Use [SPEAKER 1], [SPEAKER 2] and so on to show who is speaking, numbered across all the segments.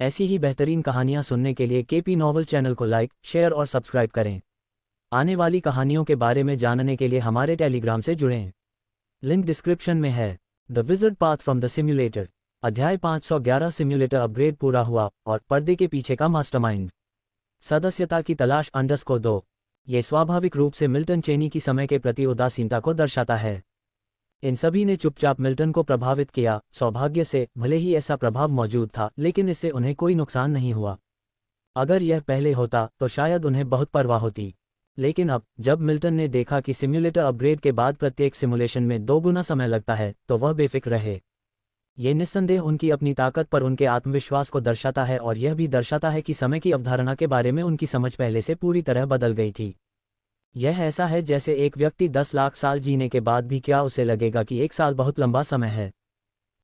[SPEAKER 1] ऐसी ही बेहतरीन कहानियाँ सुनने के लिए केपी नॉवल चैनल को लाइक, शेयर और सब्सक्राइब करें। आने वाली कहानियों के बारे में जानने के लिए हमारे टेलीग्राम से जुड़ें। लिंक डिस्क्रिप्शन में है। The wizard path from the simulator. अध्याय 511 सिम्युलेटर अपग्रेड पूरा हुआ और पर्दे के पीछे का मास्टरमाइंड। सदस्यता की तलाश _2। ये स्वाभाविक रूप से मिल्टन चेनी की समय के प्रति उदासीनता को दर्शाता है। इन सभी ने चुपचाप मिल्टन को प्रभावित किया। सौभाग्य से भले ही ऐसा प्रभाव मौजूद था, लेकिन इससे उन्हें कोई नुकसान नहीं हुआ। अगर यह पहले होता तो शायद उन्हें बहुत परवाह होती। लेकिन अब जब मिल्टन ने देखा कि सिम्युलेटर अपग्रेड के बाद प्रत्येक सिमुलेशन में 2 गुना समय लगता है, तो वह बेफिक्र रहे। ये निस्संदेह उनकी अपनी ताकत पर उनके आत्मविश्वास को दर्शाता है और यह भी दर्शाता है कि समय की अवधारणा के बारे में उनकी समझ पहले से पूरी तरह बदल गई थी। यह ऐसा है जैसे एक व्यक्ति 10 लाख साल जीने के बाद भी क्या उसे लगेगा कि 1 साल बहुत लंबा समय है।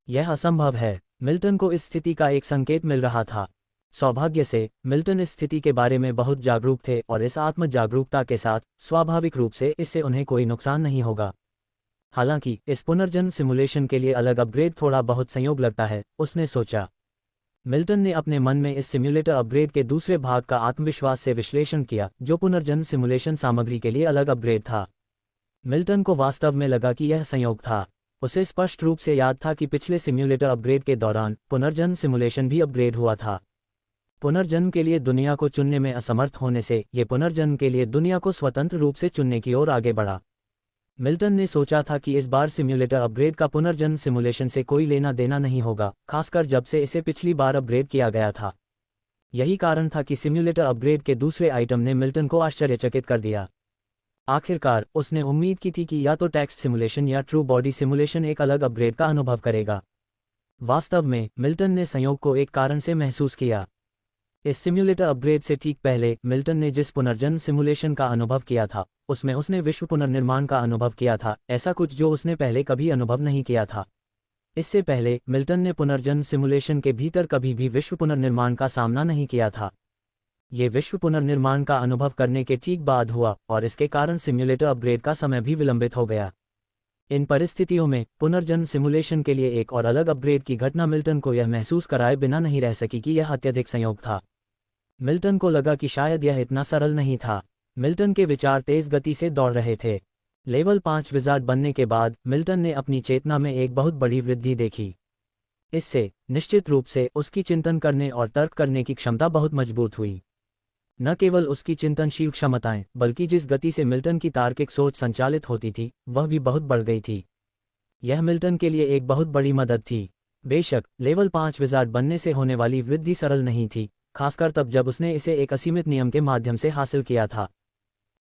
[SPEAKER 1] यह असंभव है। मिल्टन को इस स्थिति का एक संकेत मिल रहा था। सौभाग्य से मिल्टन इस स्थिति के बारे में बहुत जागरूक थे और इस आत्म जागरूकता के साथ स्वाभाविक रूप से इससे उन्हें कोई नुकसान नहीं होगा। हालांकि इस पुनर्जन्म सिमुलेशन के लिए अलग अपग्रेड थोड़ा बहुत संयोग लगता है, उसने सोचा। मिल्टन ने अपने मन में इस सिम्युलेटर अपग्रेड के दूसरे भाग का आत्मविश्वास से विश्लेषण किया, जो पुनर्जन्म सिमुलेशन सामग्री के लिए अलग अपग्रेड था। मिल्टन को वास्तव में लगा कि यह संयोग था। उसे स्पष्ट रूप से याद था कि पिछले सिम्युलेटर अपग्रेड के दौरान पुनर्जन्म सिमुलेशन भी अपग्रेड हुआ था। पुनर्जन्म के लिए दुनिया को चुनने में असमर्थ होने से ये पुनर्जन्म के लिए दुनिया को स्वतंत्र रूप से चुनने की ओर आगे बढ़ा। मिल्टन ने सोचा था कि इस बार सिम्युलेटर अपग्रेड का पुनर्जन्म सिमुलेशन से कोई लेना देना नहीं होगा, खासकर जब से इसे पिछली बार अपग्रेड किया गया था। यही कारण था कि सिम्युलेटर अपग्रेड के दूसरे आइटम ने मिल्टन को आश्चर्यचकित कर दिया। आखिरकार उसने उम्मीद की थी कि या तो टेक्स्ट सिमुलेशन या ट्रू बॉडी सिमुलेशन एक अलग अपग्रेड का अनुभव करेगा। वास्तव में मिल्टन ने संयोग को एक कारण से महसूस किया। इस सिम्युलेटर अपग्रेड से ठीक पहले मिल्टन ने जिस पुनर्जन्म सिमुलेशन का अनुभव किया था, उसमें उसने विश्व पुनर्निर्माण का अनुभव किया था, ऐसा कुछ जो उसने पहले कभी अनुभव नहीं किया था। इससे पहले मिल्टन ने पुनर्जन्म सिमुलेशन के भीतर कभी भी विश्व पुनर्निर्माण का सामना नहीं किया था। ये विश्व पुनर्निर्माण का अनुभव करने के ठीक बाद हुआ और इसके कारण सिम्युलेटर अपग्रेड का समय भी विलंबित हो गया। इन परिस्थितियों में पुनर्जन्म सिमुलेशन के लिए एक और अलग अपग्रेड की घटना मिल्टन को यह महसूस कराए बिना नहीं रह सकी कि यह अत्यधिक संयोग था। मिल्टन को लगा कि शायद यह इतना सरल नहीं था। मिल्टन के विचार तेज गति से दौड़ रहे थे। लेवल 5 विज़ार्ड बनने के बाद मिल्टन ने अपनी चेतना में एक बहुत बड़ी वृद्धि देखी। इससे निश्चित रूप से उसकी चिंतन करने और तर्क करने की क्षमता बहुत मजबूत हुई। न केवल उसकी चिंतनशील क्षमताएं, बल्कि जिस गति से मिल्टन की तार्किक सोच संचालित होती थी, वह भी बहुत बढ़ गई थी। यह मिल्टन के लिए एक बहुत बड़ी मदद थी। बेशक लेवल 5 विज़ार्ड बनने से होने वाली वृद्धि सरल नहीं थी, खासकर तब जब उसने इसे एक असीमित नियम के माध्यम से हासिल किया था।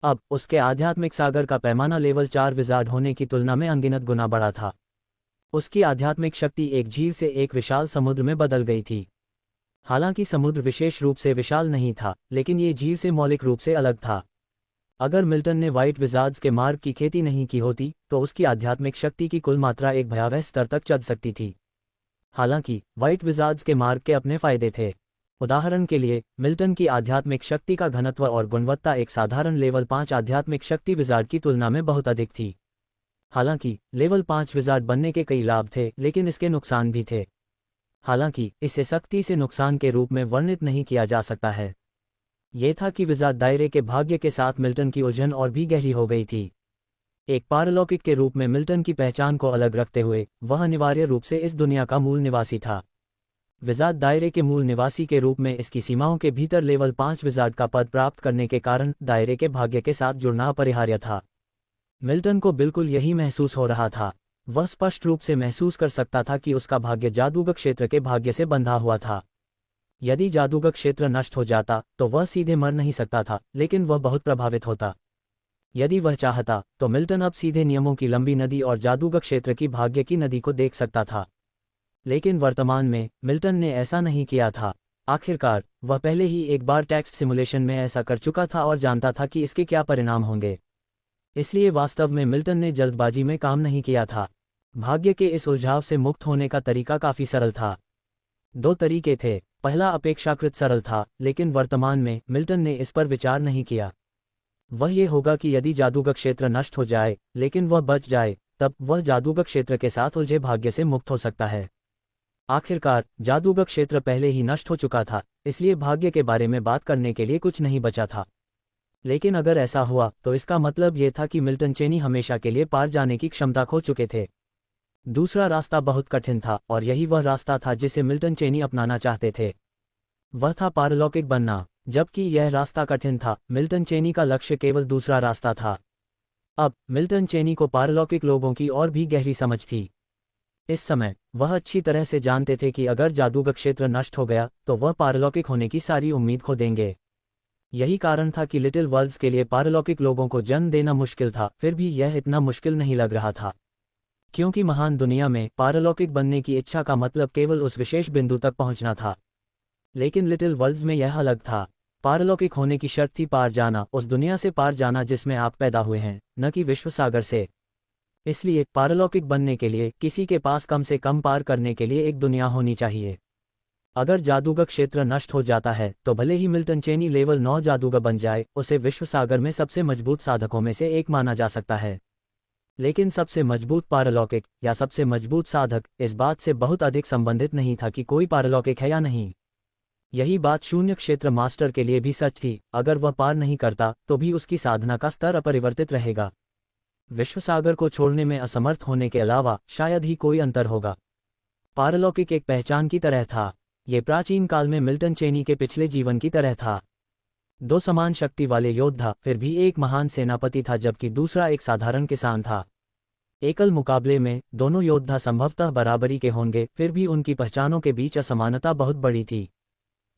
[SPEAKER 1] अब उसके आध्यात्मिक सागर का पैमाना लेवल 4 विज़ार्ड होने की तुलना में अनगिनत गुना बड़ा था। उसकी आध्यात्मिक शक्ति एक झील से एक विशाल समुद्र में बदल गई थी। हालांकि समुद्र विशेष रूप से विशाल नहीं था, लेकिन ये झील से मौलिक रूप से अलग था। अगर मिल्टन ने व्हाइट विज़ार्ड्स के मार्ग की खेती नहीं की होती, तो उसकी आध्यात्मिक शक्ति की कुल मात्रा एक भयावह स्तर तक चढ़ सकती थी। हालांकि व्हाइट विज़ार्ड्स के मार्ग के अपने फायदे थे। उदाहरण के लिए, मिल्टन की आध्यात्मिक शक्ति का घनत्व और गुणवत्ता एक साधारण लेवल 5 आध्यात्मिक शक्ति विज़ार्ड की तुलना में बहुत अधिक थी। हालांकि लेवल 5 विज़ार्ड बनने के कई लाभ थे, लेकिन इसके नुकसान भी थे। हालांकि इसे सख्ती से नुकसान के रूप में वर्णित नहीं किया जा सकता है। यह था कि विज़ार्ड दायरे के भाग्य के साथ मिल्टन की उलझन और भी गहरी हो गई थी। एक पारलौकिक के रूप में मिल्टन की पहचान को अलग रखते हुए वह अनिवार्य रूप से इस दुनिया का मूल निवासी था। विज़ार्ड दायरे के मूल निवासी के रूप में इसकी सीमाओं के भीतर लेवल 5 विज़ार्ड का पद प्राप्त करने के कारण दायरे के भाग्य के साथ जुड़ना अपरिहार्य था। मिल्टन को बिल्कुल यही महसूस हो रहा था। वह स्पष्ट रूप से महसूस कर सकता था कि उसका भाग्य जादूगर क्षेत्र के भाग्य से बंधा हुआ था। यदि जादूगर क्षेत्र नष्ट हो जाता तो वह सीधे मर नहीं सकता था, लेकिन वह बहुत प्रभावित होता। यदि वह चाहता तो मिल्टन अब सीधे नियमों की लंबी नदी और जादूगर क्षेत्र की भाग्य की नदी को देख सकता था। लेकिन वर्तमान में मिल्टन ने ऐसा नहीं किया था। आखिरकार वह पहले ही एक बार टेक्स्ट सिमुलेशन में ऐसा कर चुका था और जानता था कि इसके क्या परिणाम होंगे। इसलिए वास्तव में मिल्टन ने जल्दबाजी में काम नहीं किया था। भाग्य के इस उलझाव से मुक्त होने का तरीका काफी सरल था। 2 तरीके थे। पहला अपेक्षाकृत सरल था, लेकिन वर्तमान में मिल्टन ने इस पर विचार नहीं किया। वह ये होगा कि यदि जादूगर क्षेत्र नष्ट हो जाए, लेकिन वह बच जाए, तब वह जादूगर क्षेत्र के साथ उलझे भाग्य से मुक्त हो सकता है। आखिरकार जादूगर क्षेत्र पहले ही नष्ट हो चुका था, इसलिए भाग्य के बारे में बात करने के लिए कुछ नहीं बचा था। लेकिन अगर ऐसा हुआ तो इसका मतलब ये था कि मिल्टन चेनी हमेशा के लिए पार जाने की क्षमता खो चुके थे। दूसरा रास्ता बहुत कठिन था और यही वह रास्ता था जिसे मिल्टन चेनी अपनाना चाहते थे। वह था पारलौकिक बनना। जबकि यह रास्ता कठिन था, मिल्टन चेनी का लक्ष्य केवल दूसरा रास्ता था। अब मिल्टन चेनी को पारलौकिक लोगों की और भी गहरी समझ थी। इस समय वह अच्छी तरह से जानते थे कि अगर जादूगर क्षेत्र नष्ट हो गया तो वह पारलौकिक होने की सारी उम्मीद खो देंगे। यही कारण था कि लिटिल वर्ल्ड्स के लिए पारलौकिक लोगों को जन्म देना मुश्किल था, फिर भी यह इतना मुश्किल नहीं लग रहा था। क्योंकि महान दुनिया में पारलौकिक बनने की इच्छा का मतलब केवल उस विशेष बिंदु तक पहुंचना था। लेकिन लिटिल वर्ल्ड्स में यह अलग था। पारलौकिक होने की शर्त थी पार जाना, उस दुनिया से पार जाना जिसमें आप पैदा हुए हैं, न कि विश्व सागर से। इसलिए पारलौकिक बनने के लिए किसी के पास कम से कम पार करने के लिए एक दुनिया होनी चाहिए। अगर जादूगर क्षेत्र नष्ट हो जाता है तो भले ही मिल्टन चेनी लेवल 9 जादूगर बन जाए, उसे विश्व सागर में सबसे मजबूत साधकों में से एक माना जा सकता है। लेकिन सबसे मजबूत पारलौकिक या सबसे मजबूत साधक इस बात से बहुत अधिक संबंधित नहीं था कि कोई पारलौकिक है या नहीं। यही बात शून्य क्षेत्र मास्टर के लिए भी सच थी। अगर वह पार नहीं करता तो भी उसकी साधना का स्तर अपरिवर्तित रहेगा। विश्व सागर को छोड़ने में असमर्थ होने के अलावा शायद ही कोई अंतर होगा। पारलौकिक एक पहचान की तरह था। ये प्राचीन काल में मिल्टन चेनी के पिछले जीवन की तरह था। दो समान शक्ति वाले योद्धा, फिर भी एक महान सेनापति था जबकि दूसरा एक साधारण किसान था। एकल मुकाबले में दोनों योद्धा संभवतः बराबरी के होंगे, फिर भी उनकी पहचानों के बीच असमानता बहुत बड़ी थी।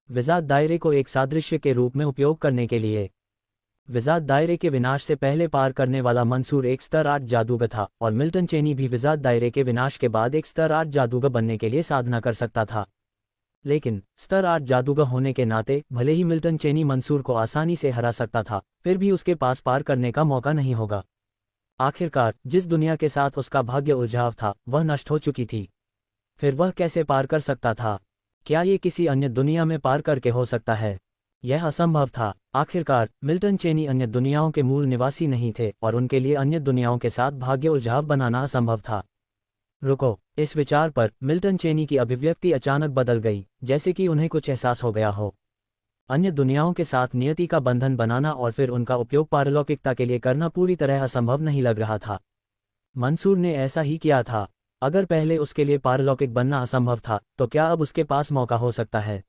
[SPEAKER 1] विजात दायरे को एक सादृश्य के रूप में उपयोग करने के लिए, विजात दायरे के विनाश से पहले पार करने वाला मंसूर एक स्तर 8 जादूगर था और मिल्टन चेनी भी विजात दायरे के विनाश के बाद एक स्तर 8 जादूगर बनने के लिए साधना कर सकता था। लेकिन स्तर 8 जादूगर होने के नाते भले ही मिल्टन चेनी मंसूर को आसानी से हरा सकता था, फिर भी उसके पास पार करने का मौका नहीं होगा। आखिरकार जिस दुनिया के साथ उसका भाग्य उलझाव था वह नष्ट हो चुकी थी। फिर वह कैसे पार कर सकता था? क्या ये किसी अन्य दुनिया में पार करके हो सकता है? यह असंभव था। आखिरकार मिल्टन चेनी अन्य दुनियाओं के मूल निवासी नहीं थे और उनके लिए अन्य दुनियाओं के साथ भाग्य उलझाव बनाना असंभव था। रुको, इस विचार पर मिल्टन चेनी की अभिव्यक्ति अचानक बदल गई, जैसे कि उन्हें कुछ एहसास हो गया हो। अन्य दुनियाओं के साथ नियति का बंधन बनाना और फिर उनका उपयोग पारलौकिकता के लिए करना पूरी तरह असंभव नहीं लग रहा था। मंसूर ने ऐसा ही किया था। अगर पहले उसके लिए पारलौकिक बनना असंभव था तो क्या अब उसके पास मौका हो सकता है?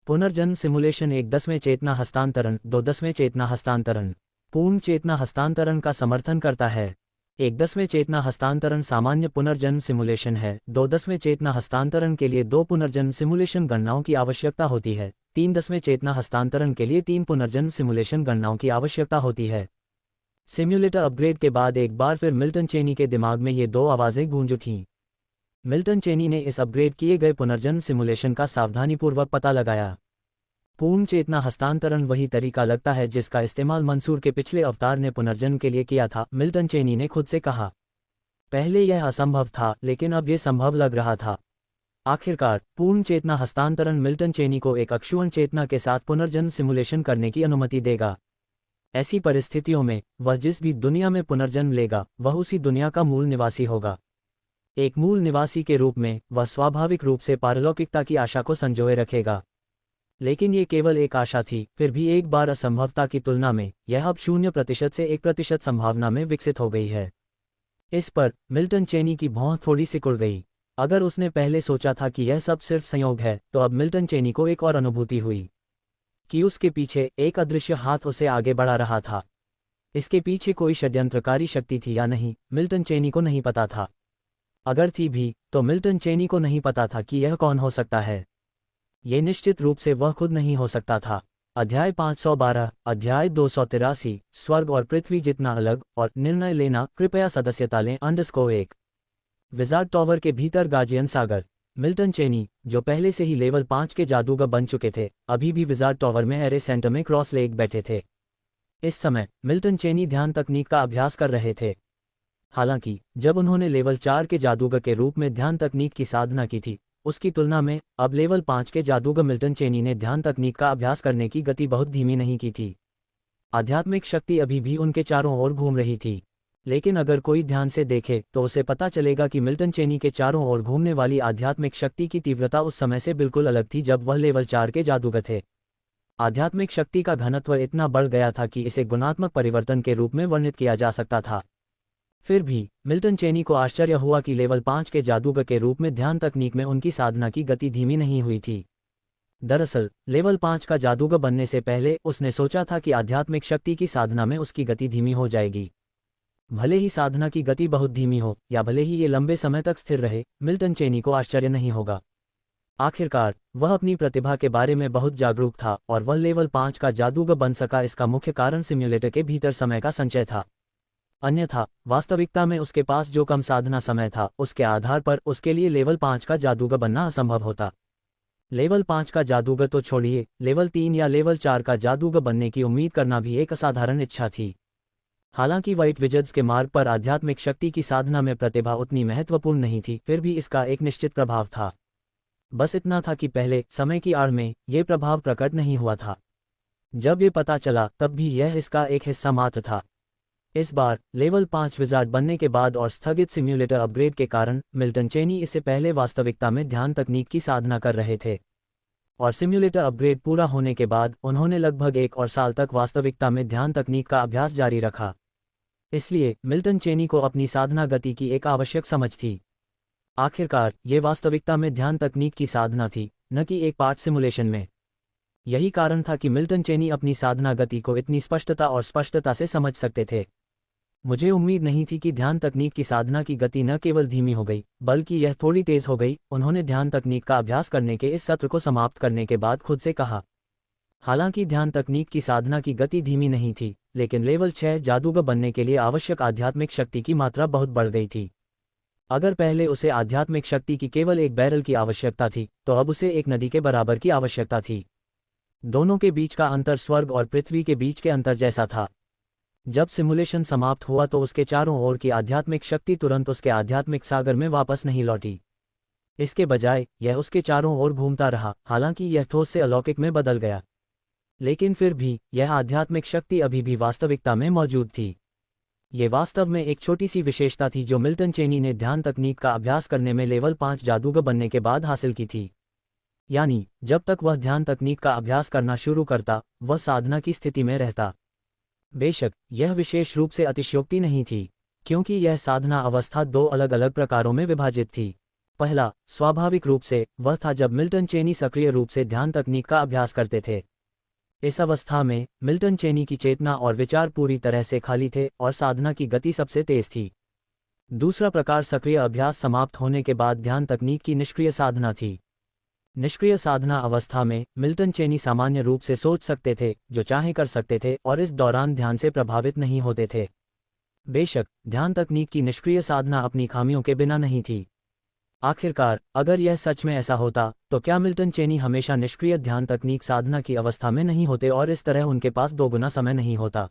[SPEAKER 1] पुनर्जन्म सिमुलेशन 1 10वें चेतना हस्तांतरण 2 10वें चेतना हस्तांतरण पूर्ण चेतना हस्तांतरण का समर्थन करता है। 1 10वें चेतना हस्तांतरण सामान्य पुनर्जन्म सिमुलेशन है। 2 10वें चेतना हस्तांतरण के लिए 2 पुनर्जन्म सिमुलेशन गणनाओं की आवश्यकता होती है। 3 10वें चेतना हस्तांतरण के लिए 3 पुनर्जन्म सिमुलेशन गणनाओं की आवश्यकता होती है। सिम्युलेटर अपग्रेड के बाद एक बार फिर मिल्टन चेनी के दिमाग में ये दो आवाज़ें गूंज उठीं। मिल्टन चेनी ने इस अपग्रेड किए गए पुनर्जन्म सिमुलेशन का सावधानीपूर्वक पता लगाया। पूर्ण चेतना हस्तांतरण वही तरीका लगता है जिसका इस्तेमाल मंसूर के पिछले अवतार ने पुनर्जन्म के लिए किया था, मिल्टन चेनी ने खुद से कहा। पहले यह असंभव था लेकिन अब यह संभव लग रहा था। आखिरकार पूर्ण चेतना हस्तांतरण मिल्टन चेनी को एक अक्षुवण चेतना के साथ पुनर्जन्म सिमुलेशन करने की अनुमति देगा। ऐसी परिस्थितियों में वह जिस भी दुनिया में पुनर्जन्म लेगा वह उसी दुनिया का मूल निवासी होगा। एक मूल निवासी के रूप में वह स्वाभाविक रूप से पारलौकिकता की आशा को संजोए रखेगा। लेकिन ये केवल एक आशा थी, फिर भी एक बार असंभवता की तुलना में यह अब 0% से 1% संभावना में विकसित हो गई है। इस पर मिल्टन चेनी की भौं थोड़ी सिकुड़ गई। अगर उसने पहले सोचा था कि यह सब सिर्फ संयोग है तो अब मिल्टन चेनी को एक और अनुभूति हुई कि उसके पीछे एक अदृश्य हाथ उसे आगे बढ़ा रहा था। इसके पीछे कोई षड्यंत्रकारी शक्ति थी या नहीं, मिल्टन चेनी को नहीं पता था। अगर थी भी तो मिल्टन चेनी को नहीं पता था कि यह कौन हो सकता है। ये निश्चित रूप से वह खुद नहीं हो सकता था। अध्याय 512, अध्याय 283, स्वर्ग और पृथ्वी जितना अलग और निर्णय लेना। कृपया सदस्यता लें _1। विजार्ड टॉवर के भीतर गार्जियन सागर। मिल्टन चेनी, जो पहले से ही लेवल 5 के जादूगर बन चुके थे, अभी भी विजार्ड टॉवर में एरे सेंटर में क्रॉस लेग बैठे थे। इस समय मिल्टन चेनी ध्यान तकनीक का अभ्यास कर रहे थे। हालांकि जब उन्होंने लेवल 4 के जादूगर के रूप में ध्यान तकनीक की साधना की थी, उसकी तुलना में अब लेवल 5 के जादूगर मिल्टन चेनी ने ध्यान तकनीक का अभ्यास करने की गति बहुत धीमी नहीं की थी। आध्यात्मिक शक्ति अभी भी उनके चारों ओर घूम रही थी। लेकिन अगर कोई ध्यान से देखे तो उसे पता चलेगा कि मिल्टन चेनी के चारों ओर घूमने वाली आध्यात्मिक शक्ति की तीव्रता उस समय से बिल्कुल अलग थी जब वह लेवल 4 के जादूगर थे। आध्यात्मिक शक्ति का घनत्व इतना बढ़ गया था कि इसे गुणात्मक परिवर्तन के रूप में वर्णित किया जा सकता था। फिर भी मिल्टन चेनी को आश्चर्य हुआ कि लेवल 5 के जादूगर के रूप में ध्यान तकनीक में उनकी साधना की गति धीमी नहीं हुई थी। दरअसल लेवल 5 का जादूगर बनने से पहले उसने सोचा था कि आध्यात्मिक शक्ति की साधना में उसकी गति धीमी हो जाएगी। भले ही साधना की गति बहुत धीमी हो या भले ही ये लंबे समय तक स्थिर रहे, मिल्टन चेनी को आश्चर्य नहीं होगा। आखिरकार वह अपनी प्रतिभा के बारे में बहुत जागरूक था और वह लेवल 5 का जादूगर बन सका। इसका मुख्य कारण सिम्युलेटर के भीतर समय का संचय था। अन्यथा वास्तविकता में उसके पास जो कम साधना समय था उसके आधार पर उसके लिए लेवल 5 का जादूगर बनना असंभव होता। लेवल 5 का जादूगर तो छोड़िए, लेवल 3 या लेवल 4 का जादूगर बनने की उम्मीद करना भी एक असाधारण इच्छा थी। हालांकि व्हाइट विज़र्ड्स के मार्ग पर आध्यात्मिक शक्ति की साधना में प्रतिभा उतनी महत्वपूर्ण नहीं थी, फिर भी इसका एक निश्चित प्रभाव था। बस इतना था कि पहले समय की आड़ में ये प्रभाव प्रकट नहीं हुआ था। जब ये पता चला तब भी यह इसका एक हिस्सा मात्र था। इस बार लेवल 5 विज़ार्ड बनने के बाद और स्थगित सिम्युलेटर अपग्रेड के कारण मिल्टन चेनी इससे पहले वास्तविकता में ध्यान तकनीक की साधना कर रहे थे, और सिम्युलेटर अपग्रेड पूरा होने के बाद उन्होंने लगभग 1 और साल तक वास्तविकता में ध्यान तकनीक का अभ्यास जारी रखा। इसलिए मिल्टन चेनी को अपनी साधना गति की एक आवश्यक समझ थी। आखिरकार ये वास्तविकता में ध्यान तकनीक की साधना थी, न कि एक पार्ट सिमुलेशन में। यही कारण था कि मिल्टन चेनी अपनी साधना गति को इतनी स्पष्टता से समझ सकते थे। मुझे उम्मीद नहीं थी कि ध्यान तकनीक की साधना की गति न केवल धीमी हो गई बल्कि यह थोड़ी तेज हो गई, उन्होंने ध्यान तकनीक का अभ्यास करने के इस सत्र को समाप्त करने के बाद खुद से कहा। हालांकि ध्यान तकनीक की साधना की गति धीमी नहीं थी, लेकिन लेवल 6 जादूगर बनने के लिए आवश्यक आध्यात्मिक शक्ति की मात्रा बहुत बढ़ गई थी। अगर पहले उसे आध्यात्मिक शक्ति की केवल एक बैरल की आवश्यकता थी, तो अब उसे एक नदी के बराबर की आवश्यकता थी। दोनों के बीच का अंतर स्वर्ग और पृथ्वी के बीच के अंतर जैसा था। जब सिमुलेशन समाप्त हुआ तो उसके चारों ओर की आध्यात्मिक शक्ति तुरंत उसके आध्यात्मिक सागर में वापस नहीं लौटी। इसके बजाय यह उसके चारों ओर घूमता रहा। हालांकि यह ठोस से अलौकिक में बदल गया, लेकिन फिर भी यह आध्यात्मिक शक्ति अभी भी वास्तविकता में मौजूद थी। ये वास्तव में एक छोटी सी विशेषता थी जो मिल्टन चेनी ने ध्यान तकनीक का अभ्यास करने में लेवल 5 जादूगर बनने के बाद हासिल की थी। यानी जब तक वह ध्यान तकनीक का अभ्यास करना शुरू करता, वह साधना की स्थिति में रहता। बेशक यह विशेष रूप से अतिशयोक्ति नहीं थी, क्योंकि यह साधना अवस्था 2 अलग अलग प्रकारों में विभाजित थी। पहला स्वाभाविक रूप से वह था जब मिल्टन चेनी सक्रिय रूप से ध्यान तकनीक का अभ्यास करते थे। इस अवस्था में मिल्टन चेनी की चेतना और विचार पूरी तरह से खाली थे और साधना की गति सबसे तेज थी। दूसरा प्रकार सक्रिय अभ्यास समाप्त होने के बाद ध्यान तकनीक की निष्क्रिय साधना थी। निष्क्रिय साधना अवस्था में मिल्टन चेनी सामान्य रूप से सोच सकते थे, जो चाहे कर सकते थे और इस दौरान ध्यान से प्रभावित नहीं होते थे। बेशक ध्यान तकनीक की निष्क्रिय साधना अपनी खामियों के बिना नहीं थी। आखिरकार अगर यह सच में ऐसा होता तो क्या मिल्टन चेनी हमेशा निष्क्रिय ध्यान तकनीक साधना की अवस्था में नहीं होते और इस तरह उनके पास 2 गुना समय नहीं होता?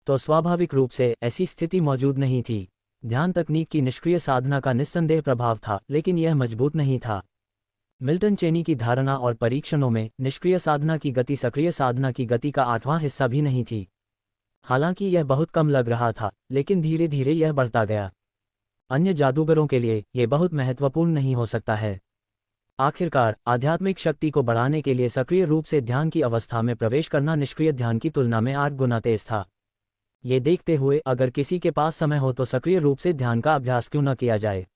[SPEAKER 1] तो स्वाभाविक रूप से ऐसी स्थिति मौजूद नहीं थी। ध्यान तकनीक की निष्क्रिय साधना का निस्संदेह प्रभाव था, लेकिन यह मजबूत नहीं था। मिल्टन चेनी की धारणा और परीक्षणों में निष्क्रिय साधना की गति सक्रिय साधना की गति का 8वां हिस्सा भी नहीं थी। हालांकि यह बहुत कम लग रहा था, लेकिन धीरे धीरे यह बढ़ता गया। अन्य जादूगरों के लिए यह बहुत महत्वपूर्ण नहीं हो सकता है। आखिरकार आध्यात्मिक शक्ति को बढ़ाने के लिए सक्रिय रूप से ध्यान की अवस्था में प्रवेश करना निष्क्रिय ध्यान की तुलना में 8 गुना तेज था। ये देखते हुए अगर किसी के पास समय हो तो सक्रिय रूप से ध्यान का अभ्यास क्यों न किया जाए।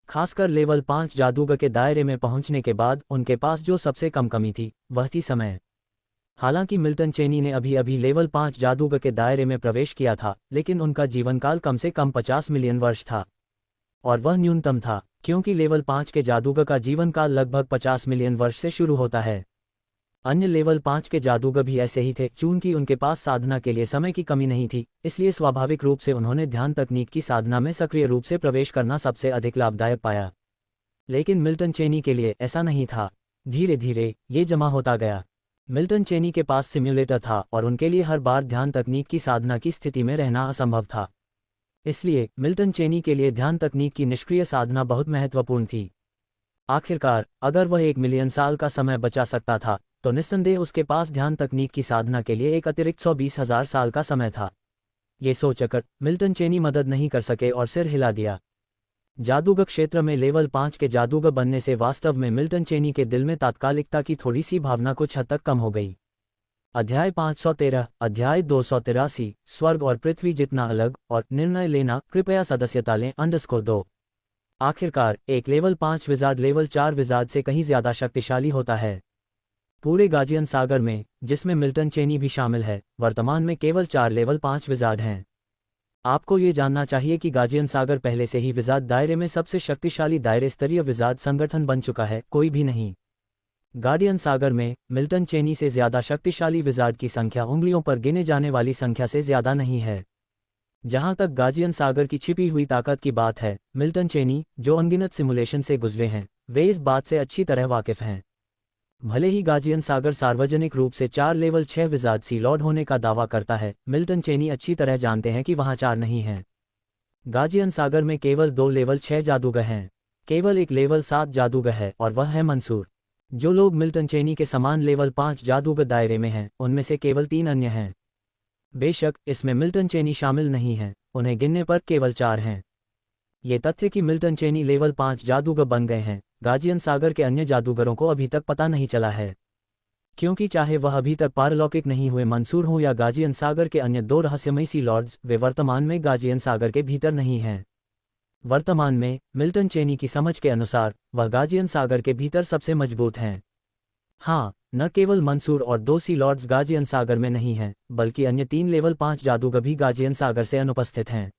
[SPEAKER 1] खासकर लेवल 5 जादूगर के दायरे में पहुंचने के बाद उनके पास जो सबसे कम कमी थी वह थी समय। हालांकि मिल्टन चेनी ने अभी अभी लेवल 5 जादूगर के दायरे में प्रवेश किया था, लेकिन उनका जीवनकाल कम से कम 50 मिलियन वर्ष था, और वह न्यूनतम था क्योंकि लेवल 5 के जादूगर का जीवनकाल लगभग 50 मिलियन वर्ष से शुरू होता है। अन्य लेवल 5 के जादूगर भी ऐसे ही थे। चूंकि उनके पास साधना के लिए समय की कमी नहीं थी, इसलिए स्वाभाविक रूप से उन्होंने ध्यान तकनीक की साधना में सक्रिय रूप से प्रवेश करना सबसे अधिक लाभदायक पाया। लेकिन मिल्टन चेनी के लिए ऐसा नहीं था। धीरे धीरे ये जमा होता गया। मिल्टन चेनी के पास सिम्युलेटर था और उनके लिए हर बार ध्यान तकनीक की साधना की स्थिति में रहना असंभव था। इसलिए मिल्टन चेनी के लिए ध्यान तकनीक की निष्क्रिय साधना बहुत महत्वपूर्ण थी। आखिरकार अगर वह 1 मिलियन साल का समय बचा सकता था तो निस्संदेह उसके पास ध्यान तकनीक की साधना के लिए एक अतिरिक्त 120,000 साल का समय था। ये सोचकर मिल्टन चेनी मदद नहीं कर सके और सिर हिला दिया। जादूगर क्षेत्र में लेवल 5 के जादूगर बनने से वास्तव में मिल्टन चेनी के दिल में तात्कालिकता की थोड़ी सी भावना कुछ हद तक कम हो गई। अध्याय 513, अध्याय 283, स्वर्ग और पृथ्वी जितना अलग और निर्णय लेना, कृपया सदस्यता लें _2। आखिरकार एक लेवल 5 विजार्ड लेवल 4 विजार्ड से कहीं ज्यादा शक्तिशाली होता है। पूरे गाजियन सागर में, जिसमें मिल्टन चेनी भी शामिल है, वर्तमान में केवल 4 लेवल 5 विजार्ड हैं। आपको ये जानना चाहिए कि गाजियन सागर पहले से ही विजार्ड दायरे में सबसे शक्तिशाली दायरे स्तरीय विजार्ड संगठन बन चुका है, कोई भी नहीं। गार्डियन सागर में मिल्टन चेनी से ज्यादा शक्तिशाली विजार्ड की संख्या उंगलियों पर गिने जाने वाली संख्या से ज्यादा नहीं है। जहां तक गाजियन सागर की छिपी हुई ताकत की बात है, मिल्टन चेनी, जो अनगिनत सिमुलेशन से गुजरे हैं, वे इस बात से अच्छी तरह वाकिफ हैं। भले ही गाजियन सागर सार्वजनिक रूप से 4 लेवल 6 विजार्ड सी लॉर्ड होने का दावा करता है, मिल्टन चेनी अच्छी तरह जानते हैं कि वहां 4 नहीं हैं। गाजियन सागर में केवल 2 लेवल 6 जादूगर हैं। केवल एक लेवल 7 जादूगर है और वह है मंसूर। जो लोग मिल्टन चेनी के समान लेवल 5 जादूगर दायरे में हैं, उनमें से केवल 3 अन्य हैं। बेशक इसमें मिल्टन चेनी शामिल नहीं है, उन्हें गिनने पर केवल 4 हैं। ये तथ्य कि मिल्टन चेनी लेवल 5 जादूगर बन गए हैं, गाजियन सागर के अन्य जादूगरों को अभी तक पता नहीं चला है। क्योंकि चाहे वह अभी तक पारलौकिक नहीं हुए मंसूर हों या गाजियन सागर के अन्य 2 रहस्यमयी सी लॉर्ड्स, वे वर्तमान में गाजियन सागर के भीतर नहीं हैं। वर्तमान में मिल्टन चेनी की समझ के अनुसार वह गाजियन सागर के भीतर सबसे मजबूत हैं। हाँ, न केवल मंसूर और 2 सी लॉर्ड्स गाजियन सागर में नहीं हैं, बल्कि अन्य 3 लेवल 5 जादूगर भी गाजियन सागर से अनुपस्थित हैं।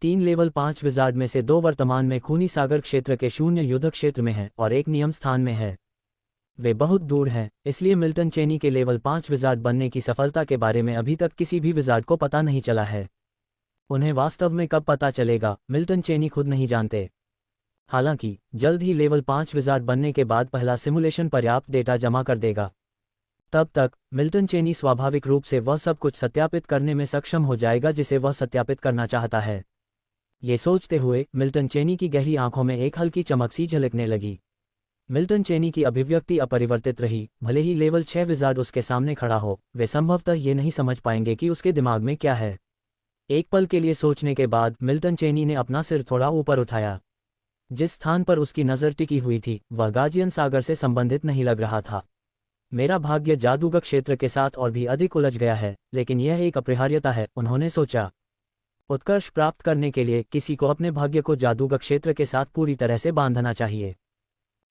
[SPEAKER 1] 3 लेवल 5 विजार्ड में से 2 वर्तमान में खूनी सागर क्षेत्र के शून्य युद्ध क्षेत्र में हैं और एक नियम स्थान में है। वे बहुत दूर हैं, इसलिए मिल्टन चेनी के लेवल 5 विजार्ड बनने की सफलता के बारे में अभी तक किसी भी विजार्ड को पता नहीं चला है। उन्हें वास्तव में कब पता चलेगा, मिल्टन चेनी खुद नहीं जानते। हालांकि जल्द ही लेवल 5 विजार्ड बनने के बाद पहला सिमुलेशन पर्याप्त डेटा जमा कर देगा। तब तक मिल्टन चेनी स्वाभाविक रूप से वह सब कुछ सत्यापित करने में सक्षम हो जाएगा जिसे वह सत्यापित करना चाहता है। ये सोचते हुए मिल्टन चेनी की गहरी आंखों में एक हल्की चमक सी झलकने लगी। मिल्टन चेनी की अभिव्यक्ति अपरिवर्तित रही। भले ही लेवल 6 विजार्ड उसके सामने खड़ा हो, वे संभवतः ये नहीं समझ पाएंगे कि उसके दिमाग में क्या है। एक पल के लिए सोचने के बाद मिल्टन चेनी ने अपना सिर थोड़ा ऊपर उठाया। जिस स्थान पर उसकी नज़र टिकी हुई थी, वह गाजियन सागर से संबंधित नहीं लग रहा था। मेरा भाग्य जादूगर क्षेत्र के साथ और भी अधिक उलझ गया है, लेकिन यह एक अपरिहार्यता है, उन्होंने सोचा। उत्कर्ष प्राप्त करने के लिए किसी को अपने भाग्य को जादूगर क्षेत्र के साथ पूरी तरह से बांधना चाहिए।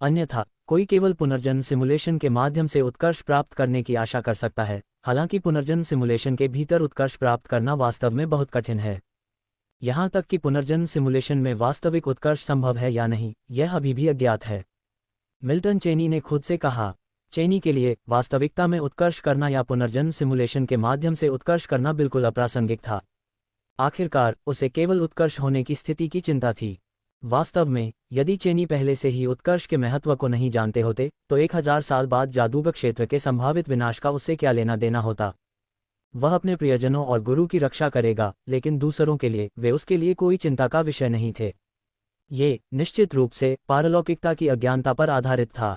[SPEAKER 1] अन्यथा कोई केवल पुनर्जन्म सिमुलेशन के माध्यम से उत्कर्ष प्राप्त करने की आशा कर सकता है। हालांकि पुनर्जन्म सिमुलेशन के भीतर उत्कर्ष प्राप्त करना वास्तव में बहुत कठिन है। यहां तक कि पुनर्जन्म सिमुलेशन में वास्तविक उत्कर्ष संभव है या नहीं, यह अभी भी अज्ञात है। मिल्टन चेनी ने खुद से कहा। चेनी के लिए वास्तविकता में उत्कर्ष करना या पुनर्जन्म सिमुलेशन के माध्यम से उत्कर्ष करना बिल्कुल अप्रासंगिक था। आखिरकार उसे केवल उत्कर्ष होने की स्थिति की चिंता थी। वास्तव में यदि चेनी पहले से ही उत्कर्ष के महत्व को नहीं जानते होते, तो 1000 साल बाद जादूगर क्षेत्र के संभावित विनाश का उससे क्या लेना देना होता। वह अपने प्रियजनों और गुरु की रक्षा करेगा, लेकिन दूसरों के लिए वे उसके लिए कोई चिंता का विषय नहीं थे। ये निश्चित रूप से पारलौकिकता की अज्ञानता पर आधारित था।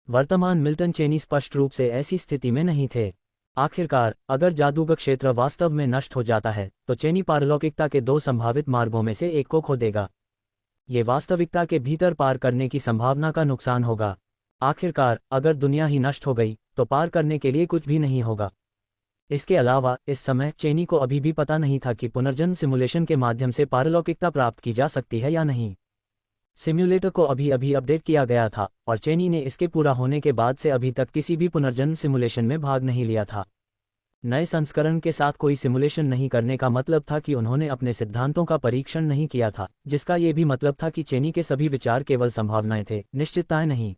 [SPEAKER 1] वर्तमान मिल्टन चेनी स्पष्ट रूप से ऐसी स्थिति में नहीं थे। आखिरकार अगर जादूगर क्षेत्र वास्तव में नष्ट हो जाता है, तो चेनी पारलौकिकता के 2 संभावित मार्गों में से एक को खो देगा। ये वास्तविकता के भीतर पार करने की संभावना का नुकसान होगा। आखिरकार अगर दुनिया ही नष्ट हो गई, तो पार करने के लिए कुछ भी नहीं होगा। इसके अलावा इस समय चेनी को अभी भी पता नहीं था कि पुनर्जन्म सिमुलेशन के माध्यम से पारलौकिकता प्राप्त की जा सकती है या नहीं। सिम्युलेटर को अभी अभी अपडेट किया गया था और चेनी ने इसके पूरा होने के बाद से अभी तक किसी भी पुनर्जन्म सिमुलेशन में भाग नहीं लिया था। नए संस्करण के साथ कोई सिमुलेशन नहीं करने का मतलब था कि उन्होंने अपने सिद्धांतों का परीक्षण नहीं किया था, जिसका ये भी मतलब था कि चेनी के सभी विचार केवल संभावनाएं थे, निश्चितताएं नहीं।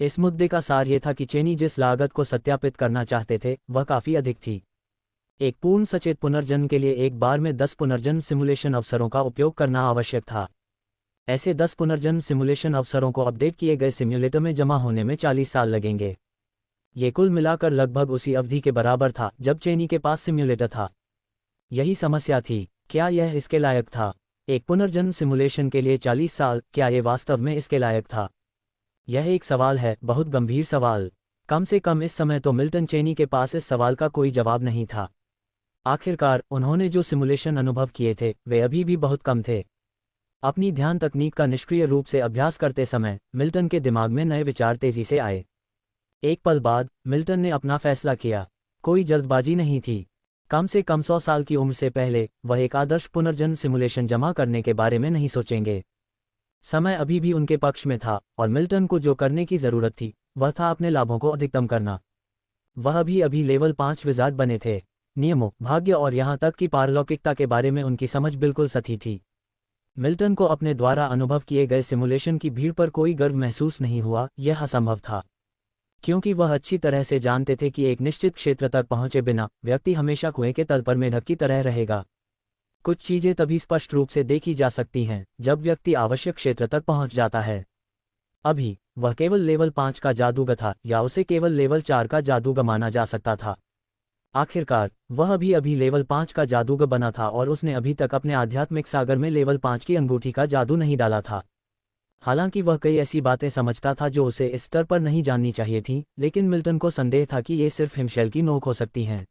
[SPEAKER 1] इस मुद्दे का सार ये था कि चेनी जिस लागत को सत्यापित करना चाहते थे, वह काफी अधिक थी। एक पूर्ण सचेत पुनर्जन्म के लिए एक बार में 10 पुनर्जन्म सिमुलेशन अवसरों का उपयोग करना आवश्यक था। ऐसे 10 पुनर्जन्म सिमुलेशन अवसरों को अपडेट किए गए सिम्युलेटर में जमा होने में 40 साल लगेंगे। ये कुल मिलाकर लगभग उसी अवधि के बराबर था जब चेनी के पास सिम्युलेटर था। यही समस्या थी, क्या यह इसके लायक था? एक पुनर्जन्म सिमुलेशन के लिए 40 साल, क्या ये वास्तव में इसके लायक था? यह एक सवाल है, बहुत गंभीर सवाल। कम से कम इस समय तो मिल्टन चेनी के पास इस सवाल का कोई जवाब नहीं था। आखिरकार उन्होंने जो सिमुलेशन अनुभव किए थे वे अभी भी बहुत कम थे। अपनी ध्यान तकनीक का निष्क्रिय रूप से अभ्यास करते समय मिल्टन के दिमाग में नए विचार तेजी से आए। एक पल बाद मिल्टन ने अपना फैसला किया। कोई जल्दबाजी नहीं थी। कम से कम 100 साल की उम्र से पहले वह एक आदर्श पुनर्जन्म सिमुलेशन जमा करने के बारे में नहीं सोचेंगे। समय अभी भी उनके पक्ष में था और मिल्टन को जो करने की जरूरत थी वह था अपने लाभों को अधिकतम करना। वह भी अभी लेवल 5 विजार्ड बने थे। नियमों, भाग्य और यहाँ तक कि पारलौकिकता के बारे में उनकी समझ बिल्कुल सही थी। मिल्टन को अपने द्वारा अनुभव किए गए सिमुलेशन की भीड़ पर कोई गर्व महसूस नहीं हुआ। यह असंभव था, क्योंकि वह अच्छी तरह से जानते थे कि एक निश्चित क्षेत्र तक पहुंचे बिना व्यक्ति हमेशा कुएं के तल पर मेढक की तरह रहेगा। कुछ चीजें तभी स्पष्ट रूप से देखी जा सकती हैं जब व्यक्ति आवश्यक क्षेत्र तक पहुंच जाता है। अभी वह केवल लेवल 5 का जादूगर था या उसे केवल लेवल 4 का जादूगर माना जा सकता था। आखिरकार वह भी अभी लेवल 5 का जादूगर बना था और उसने अभी तक अपने आध्यात्मिक सागर में लेवल 5 की अंगूठी का जादू नहीं डाला था। हालांकि वह कई ऐसी बातें समझता था जो उसे इस स्तर पर नहीं जाननी चाहिए थी, लेकिन मिल्टन को संदेह था कि ये सिर्फ हिमशैल की नोक हो सकती हैं।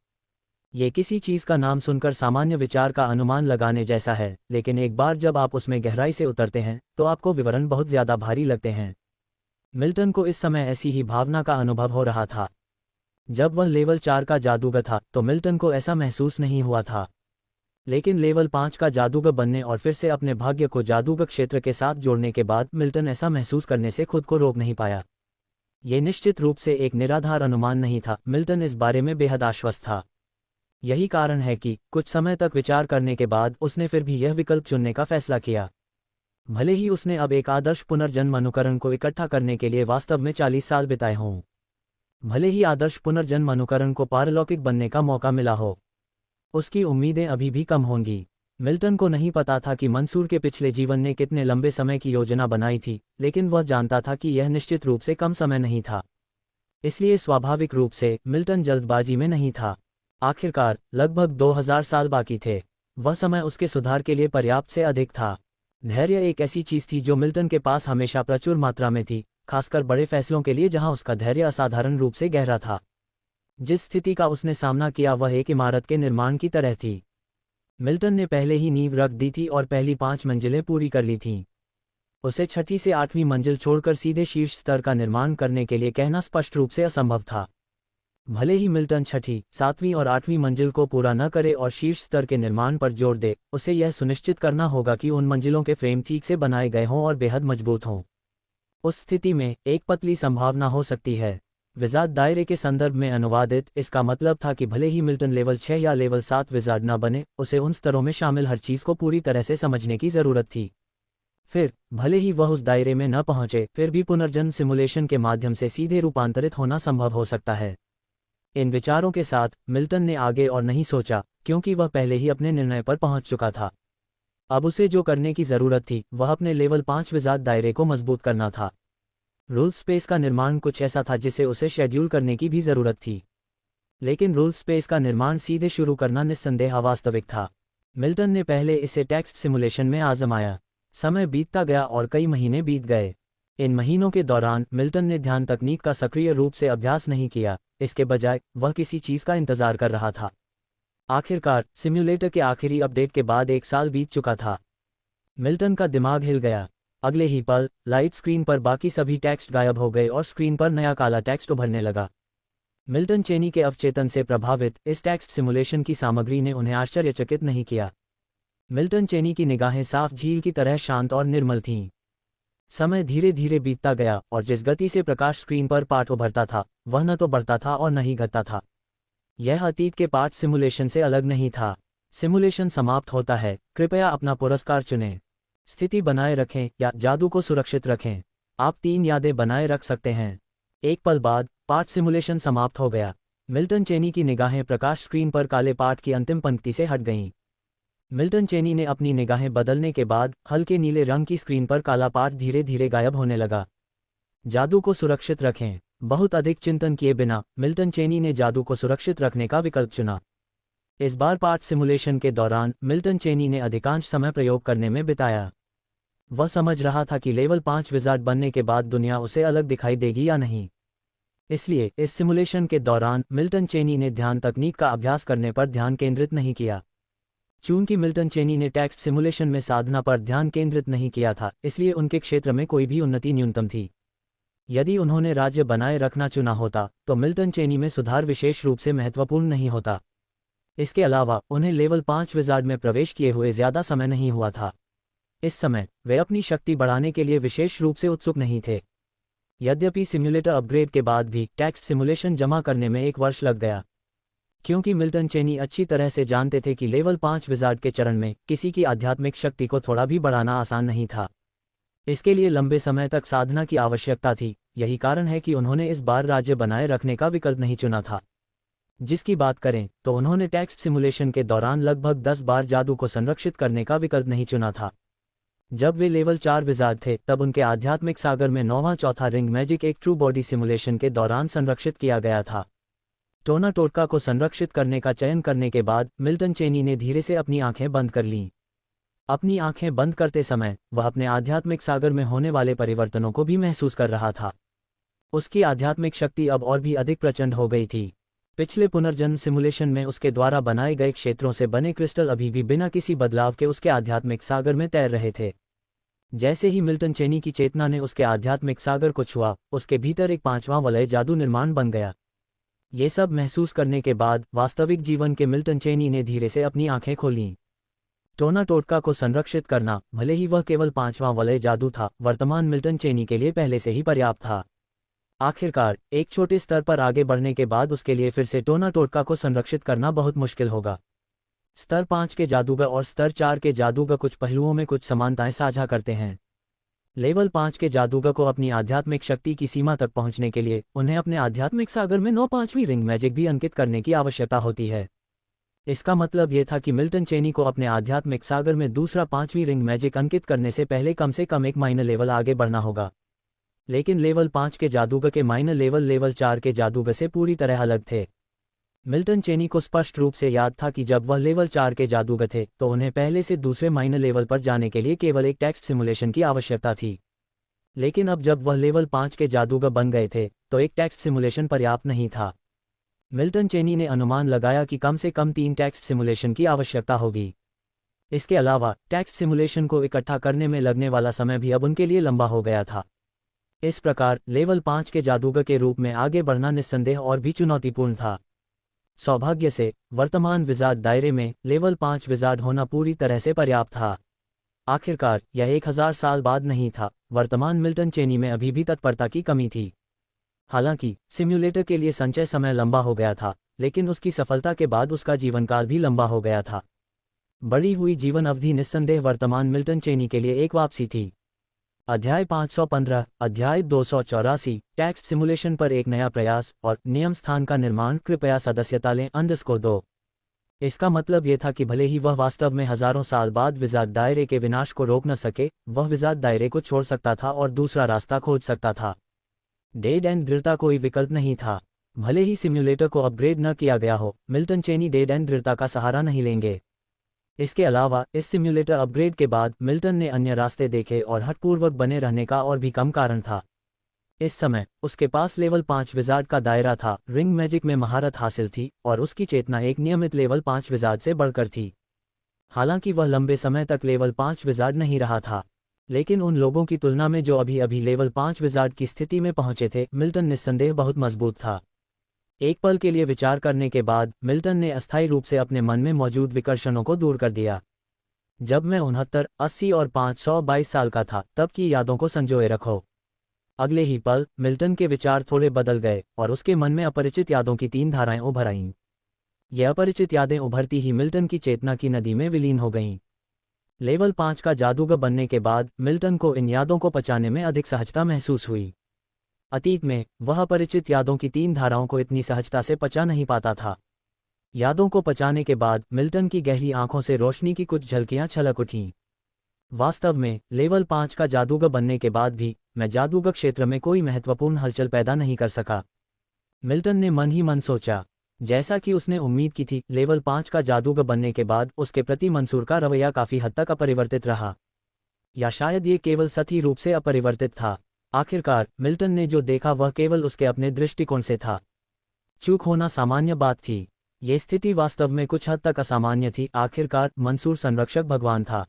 [SPEAKER 1] ये किसी चीज का नाम सुनकर सामान्य विचार का अनुमान लगाने जैसा है, लेकिन एक बार जब आप उसमें गहराई से उतरते हैं तो आपको विवरण बहुत ज्यादा भारी लगते हैं। मिल्टन को इस समय ऐसी ही भावना का अनुभव हो रहा था। जब वह लेवल 4 का जादूगर था तो मिल्टन को ऐसा महसूस नहीं हुआ था, लेकिन लेवल 5 का जादूगर बनने और फिर से अपने भाग्य को जादूगर क्षेत्र के साथ जोड़ने के बाद मिल्टन ऐसा महसूस करने से खुद को रोक नहीं पाया। ये निश्चित रूप से एक निराधार अनुमान नहीं था। मिल्टन इस बारे में बेहद आश्वस्त था। यही कारण है कि कुछ समय तक विचार करने के बाद उसने फिर भी यह विकल्प चुनने का फैसला किया। भले ही उसने अब एक आदर्श पुनर्जन्म अनुकरण को इकट्ठा करने के लिए वास्तव में 40 साल बिताए हों, भले ही आदर्श पुनर्जन्म अनुकरण को पारलौकिक बनने का मौका मिला हो, उसकी उम्मीदें अभी भी कम होंगी। मिल्टन को नहीं पता था कि मंसूर के पिछले जीवन ने कितने लंबे समय की योजना बनाई थी, लेकिन वह जानता था कि यह निश्चित रूप से कम समय नहीं था। इसलिए स्वाभाविक रूप से मिल्टन जल्दबाजी में नहीं था। आखिरकार लगभग 2000 साल बाकी थे। वह समय उसके सुधार के लिए पर्याप्त से अधिक था। धैर्य एक ऐसी चीज थी जो मिल्टन के पास हमेशा प्रचुर मात्रा में थी, खासकर बड़े फैसलों के लिए जहां उसका धैर्य असाधारण रूप से गहरा था। जिस स्थिति का उसने सामना किया वह एक इमारत के निर्माण की तरह थी। मिल्टन ने पहले ही नींव रख दी थी और पहली 5 मंजिलें पूरी कर ली थीं। उसे 6ठी से 8वीं मंजिल छोड़कर सीधे शीर्ष स्तर का निर्माण करने के लिए कहना स्पष्ट रूप से असंभव था। भले ही मिल्टन 6ठी, 7वीं और 8वीं मंजिल को पूरा न करे और शीर्ष स्तर के निर्माण पर जोर दे, उसे यह सुनिश्चित करना होगा कि उन मंजिलों के फ्रेम ठीक से बनाए गए हों और बेहद मजबूत हों। उस स्थिति में एक पतली संभावना हो सकती है। विजार्ड दायरे के संदर्भ में अनुवादित, इसका मतलब था कि भले ही मिल्टन लेवल 6 या लेवल 7 विजार्ड न बने, उसे उन स्तरों में शामिल हर चीज को पूरी तरह से समझने की जरूरत थी। फिर भले ही वह उस दायरे में न पहुंचे, फिर भी पुनर्जन्म सिमुलेशन के माध्यम से सीधे रूपांतरित होना संभव हो सकता है। इन विचारों के साथ मिल्टन ने आगे और नहीं सोचा, क्योंकि वह पहले ही अपने निर्णय पर पहुंच चुका था। अब उसे जो करने की जरूरत थी वह अपने लेवल 5 विजार्ड दायरे को मजबूत करना था। रूल स्पेस का निर्माण कुछ ऐसा था जिसे उसे शेड्यूल करने की भी जरूरत थी, लेकिन रूल स्पेस का निर्माण सीधे शुरू करना निस्संदेह अवास्तविक था। मिल्टन ने पहले इसे टेक्स्ट सिमुलेशन में आजमाया। समय बीतता गया और कई महीने बीत गए। इन महीनों के दौरान मिल्टन ने ध्यान तकनीक का सक्रिय रूप से अभ्यास नहीं किया, इसके बजाय वह किसी चीज का इंतजार कर रहा था। आखिरकार सिम्युलेटर के आखिरी अपडेट के बाद 1 साल बीत चुका था। मिल्टन का दिमाग हिल गया। अगले ही पल लाइट स्क्रीन पर बाकी सभी टेक्स्ट गायब हो गए और स्क्रीन पर नया काला टेक्स्ट उभरने लगा। मिल्टन चेनी के अवचेतन से प्रभावित इस टेक्स्ट सिमुलेशन की सामग्री ने उन्हें आश्चर्यचकित नहीं किया। मिल्टन चेनी की निगाहें साफ झील की तरह शांत और निर्मल थीं। समय धीरे धीरे बीतता गया और जिस गति से प्रकाश स्क्रीन पर पाठ उभरता था वह न तो बढ़ता था और न ही घटता था। यह अतीत के पाठ सिमुलेशन से अलग नहीं था। सिमुलेशन समाप्त होता है, कृपया अपना पुरस्कार चुनें। स्थिति बनाए रखें या जादू को सुरक्षित रखें। आप 3 यादें बनाए रख सकते हैं। एक पल बाद पाठ सिमुलेशन समाप्त हो गया। मिल्टन चेनी की निगाहें प्रकाश स्क्रीन पर काले पाठ की अंतिम पंक्ति से हट गईं। मिल्टन चेनी ने अपनी निगाहें बदलने के बाद हल्के नीले रंग की स्क्रीन पर काला पाठ धीरे धीरे गायब होने लगा। जादू को सुरक्षित रखें। बहुत अधिक चिंतन किए बिना मिल्टन चेनी ने जादू को सुरक्षित रखने का विकल्प चुना। इस बार पाठ सिमुलेशन के दौरान मिल्टन चेनी ने अधिकांश समय प्रयोग करने में बिताया। वह समझ रहा था कि लेवल 5 विजार्ड बनने के बाद दुनिया उसे अलग दिखाई देगी या नहीं। इसलिए इस सिमुलेशन के दौरान मिल्टन चेनी ने ध्यान तकनीक का अभ्यास करने पर ध्यान केंद्रित नहीं किया। चूंकि मिल्टन चेनी ने टेक्स्ट सिमुलेशन में साधना पर ध्यान केंद्रित नहीं किया था, इसलिए उनके क्षेत्र में कोई भी उन्नति न्यूनतम थी। यदि उन्होंने राज्य बनाए रखना चुना होता तो मिल्टन चेनी में सुधार विशेष रूप से महत्वपूर्ण नहीं होता। इसके अलावा उन्हें लेवल 5 विजार्ड में प्रवेश किए हुए ज्यादा समय नहीं हुआ था। इस समय वे अपनी शक्ति बढ़ाने के लिए विशेष रूप से उत्सुक नहीं थे। यद्यपि सिम्युलेटर अपग्रेड के बाद भी टेक्स्ट सिमुलेशन जमा करने में 1 वर्ष लग गया, क्योंकि मिल्टन चेनी अच्छी तरह से जानते थे कि लेवल 5 विजार्ड के चरण में किसी की आध्यात्मिक शक्ति को थोड़ा भी बढ़ाना आसान नहीं था। इसके लिए लंबे समय तक साधना की आवश्यकता थी। यही कारण है कि उन्होंने इस बार राज्य बनाए रखने का विकल्प नहीं चुना था। जिसकी बात करें तो उन्होंने टेक्स्ट सिमुलेशन के दौरान लगभग 10 बार जादू को संरक्षित करने का विकल्प नहीं चुना था। जब वे लेवल 4 विजार्ड थे तब उनके आध्यात्मिक सागर में 9वां चौथा रिंग मैजिक एक ट्रू बॉडी सिमुलेशन के दौरान संरक्षित किया गया था। टोना टोटका को संरक्षित करने का चयन करने के बाद मिल्टन चेनी ने धीरे से अपनी आंखें बंद कर लीं। अपनी आंखें बंद करते समय वह अपने आध्यात्मिक सागर में होने वाले परिवर्तनों को भी महसूस कर रहा था। उसकी आध्यात्मिक शक्ति अब और भी अधिक प्रचंड हो गई थी। पिछले पुनर्जन्म सिमुलेशन में उसके द्वारा बनाए गए क्षेत्रों से बने क्रिस्टल अभी भी बिना किसी बदलाव के उसके आध्यात्मिक सागर में तैर रहे थे। जैसे ही मिल्टन चेनी की चेतना ने उसके आध्यात्मिक सागर को छुआ, उसके भीतर एक 5वां वलय जादू निर्माण बन गया। ये सब महसूस करने के बाद वास्तविक जीवन के मिल्टन चेनी ने धीरे से अपनी आंखें खोलीं। टोना टोटका को संरक्षित करना, भले ही वह केवल 5वां वलय जादू था, वर्तमान मिल्टन चेनी के लिए पहले से ही पर्याप्त था। आखिरकार एक छोटे स्तर पर आगे बढ़ने के बाद उसके लिए फिर से टोना टोटका को संरक्षित करना बहुत मुश्किल होगा। स्तर 5 के जादूगर और स्तर 4 के जादूगर कुछ पहलुओं में कुछ समानताएं साझा करते हैं। लेवल 5 के जादूगर को अपनी आध्यात्मिक शक्ति की सीमा तक पहुंचने के लिए उन्हें अपने आध्यात्मिक सागर में 9 5वीं रिंग मैजिक भी अंकित करने की आवश्यकता होती है। इसका मतलब यह था कि मिल्टन चेनी को अपने आध्यात्मिक सागर में दूसरा 5वीं रिंग मैजिक अंकित करने से कम एक माइनर लेवल आगे बढ़ना होगा। लेकिन लेवल 5 के जादूगर के माइनर लेवल 4 के जादूगर से पूरी तरह अलग थे। मिल्टन चेनी को स्पष्ट रूप से याद था कि जब वह लेवल 4 के जादूगर थे तो उन्हें पहले से दूसरे माइनर लेवल पर जाने के लिए केवल एक टेक्स्ट सिमुलेशन की आवश्यकता थी। लेकिन अब जब वह लेवल 5 के जादूगर बन गए थे तो एक टेक्स्ट सिमुलेशन पर्याप्त नहीं था। मिल्टन चेनी ने अनुमान लगाया कि कम से कम 3 टेक्स्ट सिमुलेशन की आवश्यकता होगी। इसके अलावा टेक्स्ट सिमुलेशन को इकट्ठा करने में लगने वाला समय भी अब उनके लिए लंबा हो गया था। इस प्रकार लेवल 5 के जादूगर के रूप में आगे बढ़ना निस्संदेह और भी चुनौतीपूर्ण था। सौभाग्य से वर्तमान विजार्ड दायरे में लेवल 5 विजार्ड होना पूरी तरह से पर्याप्त था। आखिरकार यह 1000 साल बाद नहीं था। वर्तमान मिल्टन चेनी में अभी भी तत्परता की कमी थी। हालांकि सिम्युलेटर के लिए संचय समय लंबा हो गया था, लेकिन उसकी सफलता के बाद उसका जीवनकाल भी लंबा हो गया था। बढ़ी हुई जीवन अवधि निस्संदेह वर्तमान मिल्टन चेनी के लिए एक वापसी थी। अध्याय 515, अध्याय 284, टेक्स्ट सिमुलेशन पर एक नया प्रयास और नियम स्थान का निर्माण। कृपया सदस्यता लें _2। इसका मतलब यह था कि भले ही वह वास्तव में हजारों साल बाद विजार्ड दायरे के विनाश को रोक न सके, वह विजार्ड दायरे को छोड़ सकता था और दूसरा रास्ता खोज सकता था। डेड एंड दृढ़ता कोई विकल्प नहीं था। भले ही सिम्युलेटर को अपग्रेड न किया गया हो, मिल्टन चेनी डेड एंड दृढ़ता का सहारा नहीं लेंगे। इसके अलावा इस सिम्युलेटर अपग्रेड के बाद मिल्टन ने अन्य रास्ते देखे और हठपूर्वक बने रहने का और भी कम कारण था। इस समय उसके पास लेवल 5 विजार्ड का दायरा था, रिंग मैजिक में महारत हासिल थी और उसकी चेतना एक नियमित लेवल 5 विजार्ड से बढ़कर थी। हालांकि वह लंबे समय तक लेवल 5 विजार्ड नहीं रहा था, लेकिन उन लोगों की तुलना में जो अभी अभी लेवल 5 विजार्ड की स्थिति में पहुंचे थे, मिल्टन निस्संदेह बहुत मजबूत था। एक पल के लिए विचार करने के बाद मिल्टन ने अस्थायी रूप से अपने मन में मौजूद विकर्षणों को दूर कर दिया। जब मैं 69, 80 और 522 साल का था तब की यादों को संजोए रखो। अगले ही पल मिल्टन के विचार थोड़े बदल गए और उसके मन में अपरिचित यादों की 3 धाराएं उभर आईं। ये अपरिचित यादें उभरती ही मिल्टन की चेतना की नदी में विलीन हो गईं। लेवल 5 का जादूगर बनने के बाद मिल्टन को इन यादों को पचाने में अधिक सहजता महसूस हुई। अतीत में वह अपरिचित यादों की 3 धाराओं को इतनी सहजता से पचा नहीं पाता था। यादों को पचाने के बाद मिल्टन की गहरी आंखों से रोशनी की कुछ झलकियां छलक उठीं। वास्तव में लेवल 5 का जादूगर बनने के बाद भी मैं जादूगर क्षेत्र में कोई महत्वपूर्ण हलचल पैदा नहीं कर सका। मिल्टन ने मन ही मन सोचा। जैसा कि उसने उम्मीद की थी, लेवल 5 का जादूगर बनने के बाद उसके प्रति मंसूर का रवैया काफी हद तक अपरिवर्तित रहा, या शायद ये केवल सतही रूप से अपरिवर्तित था। आखिरकार मिल्टन ने जो देखा वह केवल उसके अपने दृष्टिकोण से था। चूक होना सामान्य बात थी। ये स्थिति वास्तव में कुछ हद तक असामान्य थी। आखिरकार मंसूर संरक्षक भगवान था।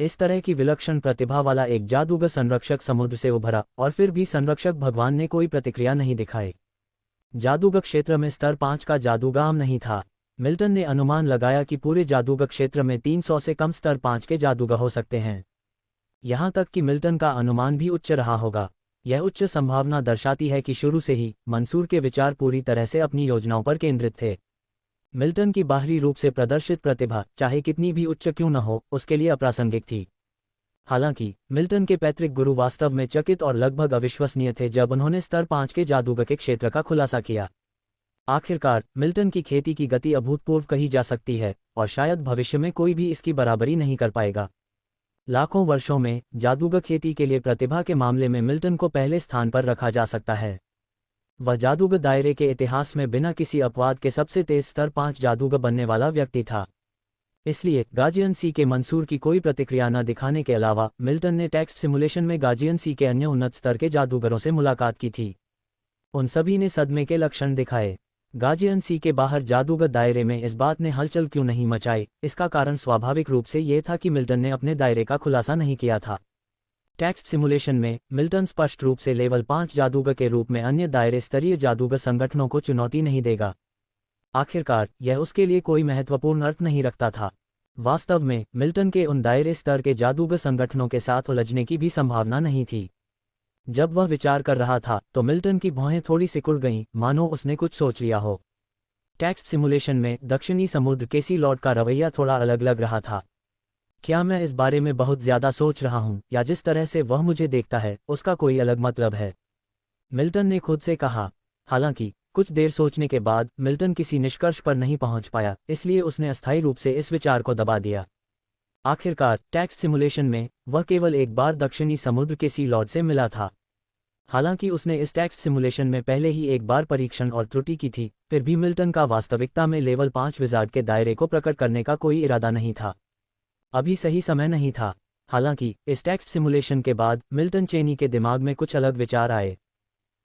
[SPEAKER 1] इस तरह की विलक्षण प्रतिभा वाला एक जादूगर संरक्षक समुद्र से उभरा, और फिर भी संरक्षक भगवान ने कोई प्रतिक्रिया नहीं दिखाई। जादूगर क्षेत्र में स्तर 5 का जादूगर आम नहीं था। मिल्टन ने अनुमान लगाया कि पूरे जादूगर क्षेत्र में 300 से कम स्तर 5 के जादूगर हो सकते हैं। यहाँ तक कि मिल्टन का अनुमान भी उच्च रहा होगा। यह उच्च संभावना दर्शाती है कि शुरू से ही मंसूर के विचार पूरी तरह से अपनी योजनाओं पर केंद्रित थे। मिल्टन की बाहरी रूप से प्रदर्शित प्रतिभा, चाहे कितनी भी उच्च क्यों न हो, उसके लिए अप्रासंगिक थी। हालांकि मिल्टन के पैतृक गुरु वास्तव में चकित और लगभग अविश्वसनीय थे जब उन्होंने स्तर 5 के जादूगर के क्षेत्र का खुलासा किया। आखिरकार मिल्टन की खेती की गति अभूतपूर्व कही जा सकती है, और शायद भविष्य में कोई भी इसकी बराबरी नहीं कर पाएगा। लाखों वर्षों में जादूगर खेती के लिए प्रतिभा के मामले में मिल्टन को पहले स्थान पर रखा जा सकता है। वह जादूगर दायरे के इतिहास में बिना किसी अपवाद के सबसे तेज स्तर 5 जादूगर बनने वाला व्यक्ति था। इसलिए गार्जियन सी के मंसूर की कोई प्रतिक्रिया न दिखाने के अलावा मिल्टन ने टेक्स्ट सिमुलेशन में गार्जियन सी के अन्य उन्नत स्तर के जादूगरों से मुलाकात की थी। उन सभी ने सदमे के लक्षण दिखाए। गार्जियन सी के बाहर जादूगर दायरे में इस बात ने हलचल क्यों नहीं मचाई? इसका कारण स्वाभाविक रूप से ये था कि मिल्टन ने अपने दायरे का खुलासा नहीं किया था। टेक्स्ट सिमुलेशन में मिल्टन स्पष्ट रूप से लेवल 5 जादूगर के रूप में अन्य दायरे स्तरीय जादूगर संगठनों को चुनौती नहीं देगा। आखिरकार यह उसके लिए कोई महत्वपूर्ण अर्थ नहीं रखता था। वास्तव में मिल्टन के उन दायरे स्तर के जादूगर संगठनों के साथ उलझने की भी संभावना नहीं थी। जब वह विचार कर रहा था तो मिल्टन की भौहें थोड़ी सिकुड़ गईं, मानो उसने कुछ सोच लिया हो। टेक्स्ट सिमुलेशन में दक्षिणी समुद्र के सी लॉर्ड का रवैया थोड़ा अलग लग रहा था। क्या मैं इस बारे में बहुत ज्यादा सोच रहा हूं, या जिस तरह से वह मुझे देखता है उसका कोई अलग मतलब है? मिल्टन ने खुद से कहा। हालांकि कुछ देर सोचने के बाद मिल्टन किसी निष्कर्ष पर नहीं पहुंच पाया, इसलिए उसने अस्थायी रूप से इस विचार को दबा दिया। आखिरकार टेक्स्ट सिमुलेशन में वह केवल एक बार दक्षिणी समुद्र के सी लॉर्ड से मिला था। हालांकि उसने इस टेक्स्ट सिमुलेशन में पहले ही एक बार परीक्षण और त्रुटि की थी, फिर भी मिल्टन का वास्तविकता में लेवल 5 विजार्ड के दायरे को प्रकट करने का कोई इरादा नहीं था। अभी सही समय नहीं था। हालांकि इस टेक्स्ट सिमुलेशन के बाद मिल्टन चेनी के दिमाग में कुछ अलग विचार आए।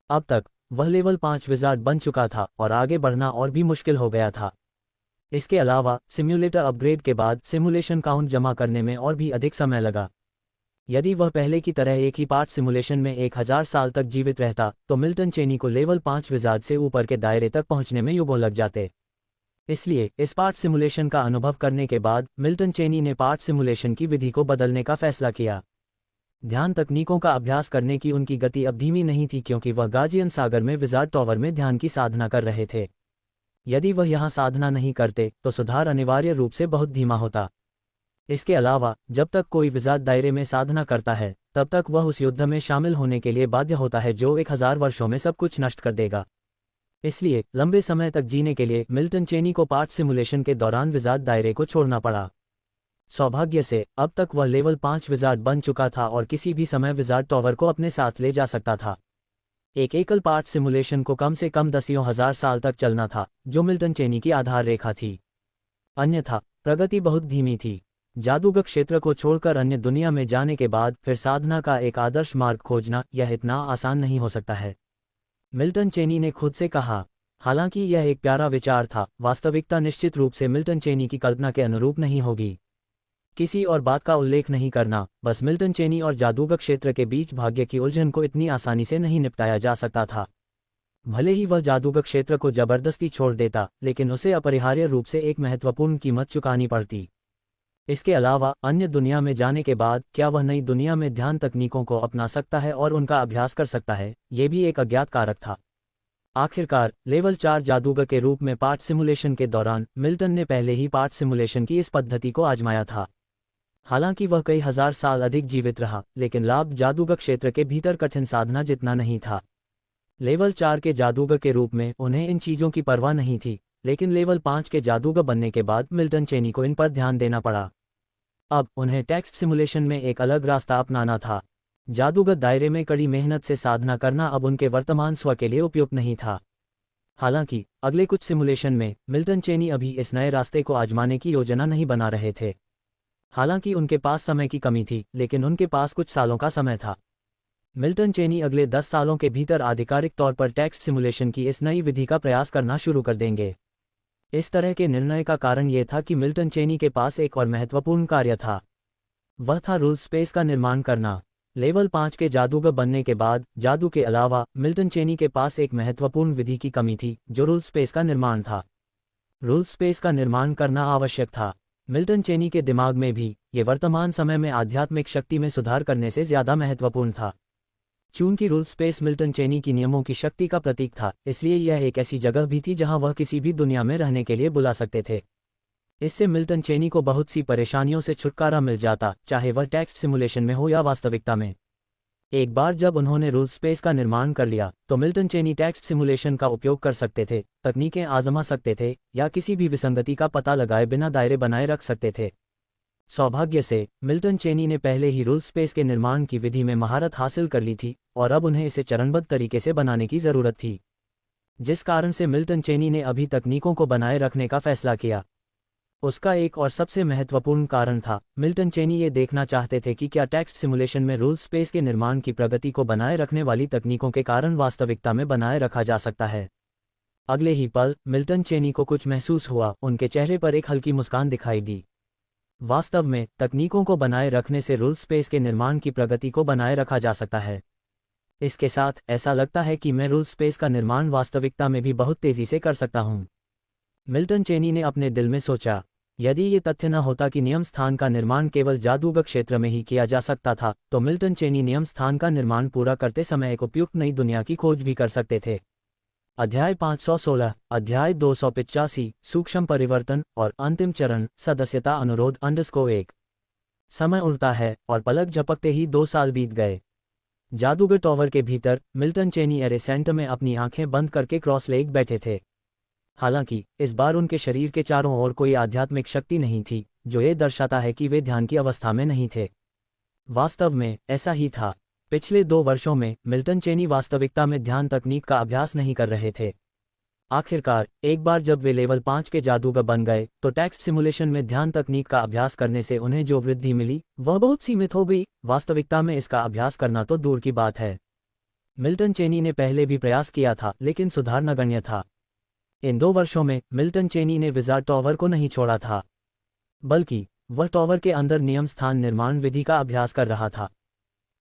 [SPEAKER 1] अब तक वह लेवल 5 विजार्ड बन चुका था और आगे बढ़ना और भी मुश्किल हो गया था। इसके अलावा सिम्युलेटर अपग्रेड के बाद सिमुलेशन काउंट जमा करने में और भी अधिक समय लगा। यदि वह पहले की तरह एक ही पार्ट सिमुलेशन में 1000 साल तक जीवित रहता तो मिल्टन चेनी को लेवल 5 विजार्ड से ऊपर के दायरे तक पहुंचने में युगों लग जाते। इसलिए इस पार्ट सिमुलेशन का अनुभव करने के बाद मिल्टन चेनी ने पार्ट सिमुलेशन की विधि को बदलने का फैसला किया। ध्यान तकनीकों का अभ्यास करने की उनकी गति अब धीमी नहीं थी, क्योंकि वह गार्जियन सागर में विजार्ड टॉवर में ध्यान की साधना कर रहे थे। यदि वह यहाँ साधना नहीं करते तो सुधार अनिवार्य रूप से बहुत धीमा होता। इसके अलावा जब तक कोई विजार्ड दायरे में साधना करता है तब तक वह उस युद्ध में शामिल होने के लिए बाध्य होता है जो 1000 वर्षों में सब कुछ नष्ट कर देगा। इसलिए लंबे समय तक जीने के लिए मिल्टन चेनी को पार्ट सिमुलेशन के दौरान विजार्ड दायरे को छोड़ना पड़ा। सौभाग्य से अब तक वह लेवल 5 विजार्ड बन चुका था और किसी भी समय विजार्ड टॉवर को अपने साथ ले जा सकता था। एक एकल पार्ट सिमुलेशन को कम से कम दसियों हजार साल तक चलना था, जो मिल्टन चेनी की आधार रेखा थी। अन्यथा प्रगति बहुत धीमी थी। जादूगर क्षेत्र को छोड़कर अन्य दुनिया में जाने के बाद फिर साधना का एक आदर्श मार्ग खोजना यह इतना आसान नहीं हो सकता है, मिल्टन चेनी ने खुद से कहा। हालांकि यह एक प्यारा विचार था, वास्तविकता निश्चित रूप से मिल्टन चेनी की कल्पना के अनुरूप नहीं होगी। किसी और बात का उल्लेख नहीं करना, बस मिल्टन चेनी और जादूगर क्षेत्र के बीच भाग्य की उलझन को इतनी आसानी से नहीं निपटाया जा सकता था। भले ही वह जादूगर क्षेत्र को जबरदस्ती छोड़ देता, लेकिन उसे अपरिहार्य रूप से एक महत्वपूर्ण कीमत चुकानी पड़ती। इसके अलावा अन्य दुनिया में जाने के बाद क्या वह नई दुनिया में ध्यान तकनीकों को अपना सकता है और उनका अभ्यास कर सकता है, ये भी एक अज्ञात कारक था। आखिरकार लेवल 4 जादूगर के रूप में पार्ट सिमुलेशन के दौरान मिल्टन ने पहले ही पार्ट सिमुलेशन की इस पद्धति को आजमाया था। हालांकि वह कई हजार साल अधिक जीवित रहा, लेकिन लाभ जादूगर क्षेत्र के भीतर कठिन साधना जितना नहीं था। लेवल 4 के जादूगर के रूप में उन्हें इन चीजों की परवाह नहीं थी, लेकिन लेवल 5 के जादूगर बनने के बाद मिल्टन चेनी को इन पर ध्यान देना पड़ा। अब उन्हें टेक्स्ट सिमुलेशन में एक अलग रास्ता अपनाना था। जादूगर दायरे में कड़ी मेहनत से साधना करना अब उनके वर्तमान स्व के लिए उपयुक्त नहीं था। हालांकि अगले कुछ सिमुलेशन में मिल्टन चेनी अभी इस नए रास्ते को आजमाने की योजना नहीं बना रहे थे। हालांकि उनके पास समय की कमी थी, लेकिन उनके पास कुछ सालों का समय था। मिल्टन चेनी अगले 10 सालों के भीतर आधिकारिक तौर पर टेक्स्ट सिमुलेशन की इस नई विधि का प्रयास करना शुरू कर देंगे। इस तरह के निर्णय का कारण ये था कि मिल्टन चेनी के पास एक और महत्वपूर्ण कार्य था। वह था रूल स्पेस का निर्माण करना। लेवल 5 के जादूगर बनने के बाद जादू के अलावा मिल्टन चेनी के पास एक महत्वपूर्ण विधि की कमी थी, जो रूल स्पेस का निर्माण था। रूल स्पेस का निर्माण करना आवश्यक था। मिल्टन चेनी के दिमाग में भी ये वर्तमान समय में आध्यात्मिक शक्ति में सुधार करने से ज्यादा महत्वपूर्ण था। चूंकि रूल स्पेस मिल्टन चेनी की नियमों की शक्ति का प्रतीक था, इसलिए यह एक ऐसी जगह भी थी जहां वह किसी भी दुनिया में रहने के लिए बुला सकते थे। इससे मिल्टन चेनी को बहुत सी परेशानियों से छुटकारा मिल जाता, चाहे वह टेक्स्ट सिमुलेशन में हो या वास्तविकता में। एक बार जब उन्होंने रूल स्पेस का निर्माण कर लिया, तो मिल्टन चेनी टेक्स्ट सिमुलेशन का उपयोग कर सकते थे, तकनीकें आजमा सकते थे या किसी भी विसंगति का पता लगाए बिना दायरे बनाए रख सकते थे। सौभाग्य से मिल्टन चेनी ने पहले ही रूल स्पेस के निर्माण की विधि में महारत हासिल कर ली थी और अब उन्हें इसे चरणबद्ध तरीके से बनाने की जरूरत थी, जिस कारण से मिल्टन चेनी ने अभी तकनीकों को बनाए रखने का फैसला किया। उसका एक और सबसे महत्वपूर्ण कारण था, मिल्टन चेनी ये देखना चाहते थे कि क्या टेक्स्ट सिमुलेशन में रूल स्पेस के निर्माण की प्रगति को बनाए रखने वाली तकनीकों के कारण वास्तविकता में बनाए रखा जा सकता है। अगले ही पल मिल्टन चेनी को कुछ महसूस हुआ, उनके चेहरे पर एक हल्की मुस्कान दिखाई दी। वास्तव में तकनीकों को बनाए रखने से रूल स्पेस के निर्माण की प्रगति को बनाए रखा जा सकता है। इसके साथ ऐसा लगता है कि मैं रूल स्पेस का निर्माण वास्तविकता में भी बहुत तेजी से कर सकता हूं। मिल्टन चेनी ने अपने दिल में सोचा, यदि ये तथ्य न होता कि नियम स्थान का निर्माण केवल जादूगर क्षेत्र में ही किया जा सकता था, तो मिल्टन चेनी नियम स्थान का निर्माण पूरा करते समय एक उपयुक्त नई दुनिया की खोज भी कर सकते थे। अध्याय 516, अध्याय 285, सूक्ष्म परिवर्तन और अंतिम चरण, सदस्यता अनुरोध _1। समय उड़ता है और पलक झपकते ही 2 साल बीत गए। जादूगर टॉवर के भीतर मिल्टन चेनी एरे सेंटर में अपनी आंखें बंद करके क्रॉस लेग बैठे थे। हालांकि इस बार उनके शरीर के चारों ओर कोई आध्यात्मिक शक्ति नहीं थी, जो ये दर्शाता है कि वे ध्यान की अवस्था में नहीं थे। वास्तव में ऐसा ही था। पिछले 2 वर्षों में मिल्टन चेनी वास्तविकता में ध्यान तकनीक का अभ्यास नहीं कर रहे थे। आखिरकार एक बार जब वे लेवल 5 के जादूगर बन गए, तो टेक्स्ट सिमुलेशन में ध्यान तकनीक का अभ्यास करने से उन्हें जो वृद्धि मिली वह बहुत सीमित हो गई। वास्तविकता में इसका अभ्यास करना तो दूर की बात है। मिल्टन चेनी ने पहले भी प्रयास किया था, लेकिन सुधार नगण्य था। इन 2 वर्षों में मिल्टन चेनी ने विजार्ड टॉवर को नहीं छोड़ा था, बल्कि वह टॉवर के अंदर नियम स्थान निर्माण विधि का अभ्यास कर रहा था।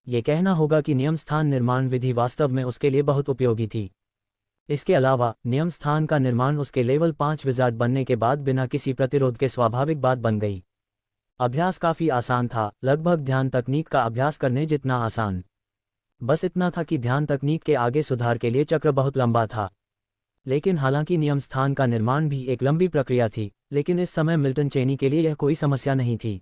[SPEAKER 1] ये कहना होगा कि नियम स्थान निर्माण विधि वास्तव में उसके लिए बहुत उपयोगी थी। इसके अलावा नियम स्थान का निर्माण उसके लेवल 5 विजार्ड बनने के बाद बिना किसी प्रतिरोध के स्वाभाविक बात बन गई। अभ्यास काफी आसान था, लगभग ध्यान तकनीक का अभ्यास करने जितना आसान। बस इतना था कि ध्यान तकनीक के आगे सुधार के लिए चक्र बहुत लंबा था। लेकिन हालांकि नियम स्थान का निर्माण भी एक लंबी प्रक्रिया थी, लेकिन इस समय मिल्टन चेनी के लिए यह कोई समस्या नहीं थी।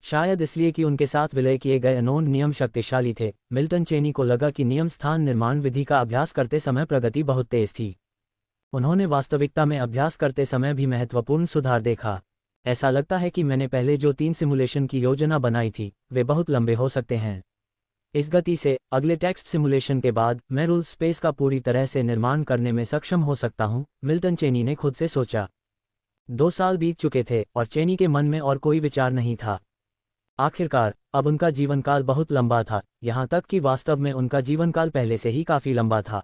[SPEAKER 1] शायद इसलिए कि उनके साथ विलय किए गए अनोन नियम शक्तिशाली थे। मिल्टन चेनी को लगा कि नियम स्थान निर्माण विधि का अभ्यास करते समय प्रगति बहुत तेज थी। उन्होंने वास्तविकता में अभ्यास करते समय भी महत्वपूर्ण सुधार देखा। ऐसा लगता है कि मैंने पहले जो 3 सिमुलेशन की योजना बनाई थी, वे बहुत लंबे हो सकते हैं। इस गति से अगले टेक्स्ट सिमुलेशन के बाद मैं रूल स्पेस का पूरी तरह से निर्माण करने में सक्षम हो सकता हूं, मिल्टन चेनी ने खुद से सोचा। 2 साल बीत चुके थे और चेनी के मन में और कोई विचार नहीं था। आखिरकार अब उनका जीवनकाल बहुत लंबा था, यहाँ तक कि वास्तव में उनका जीवनकाल पहले से ही काफी लंबा था।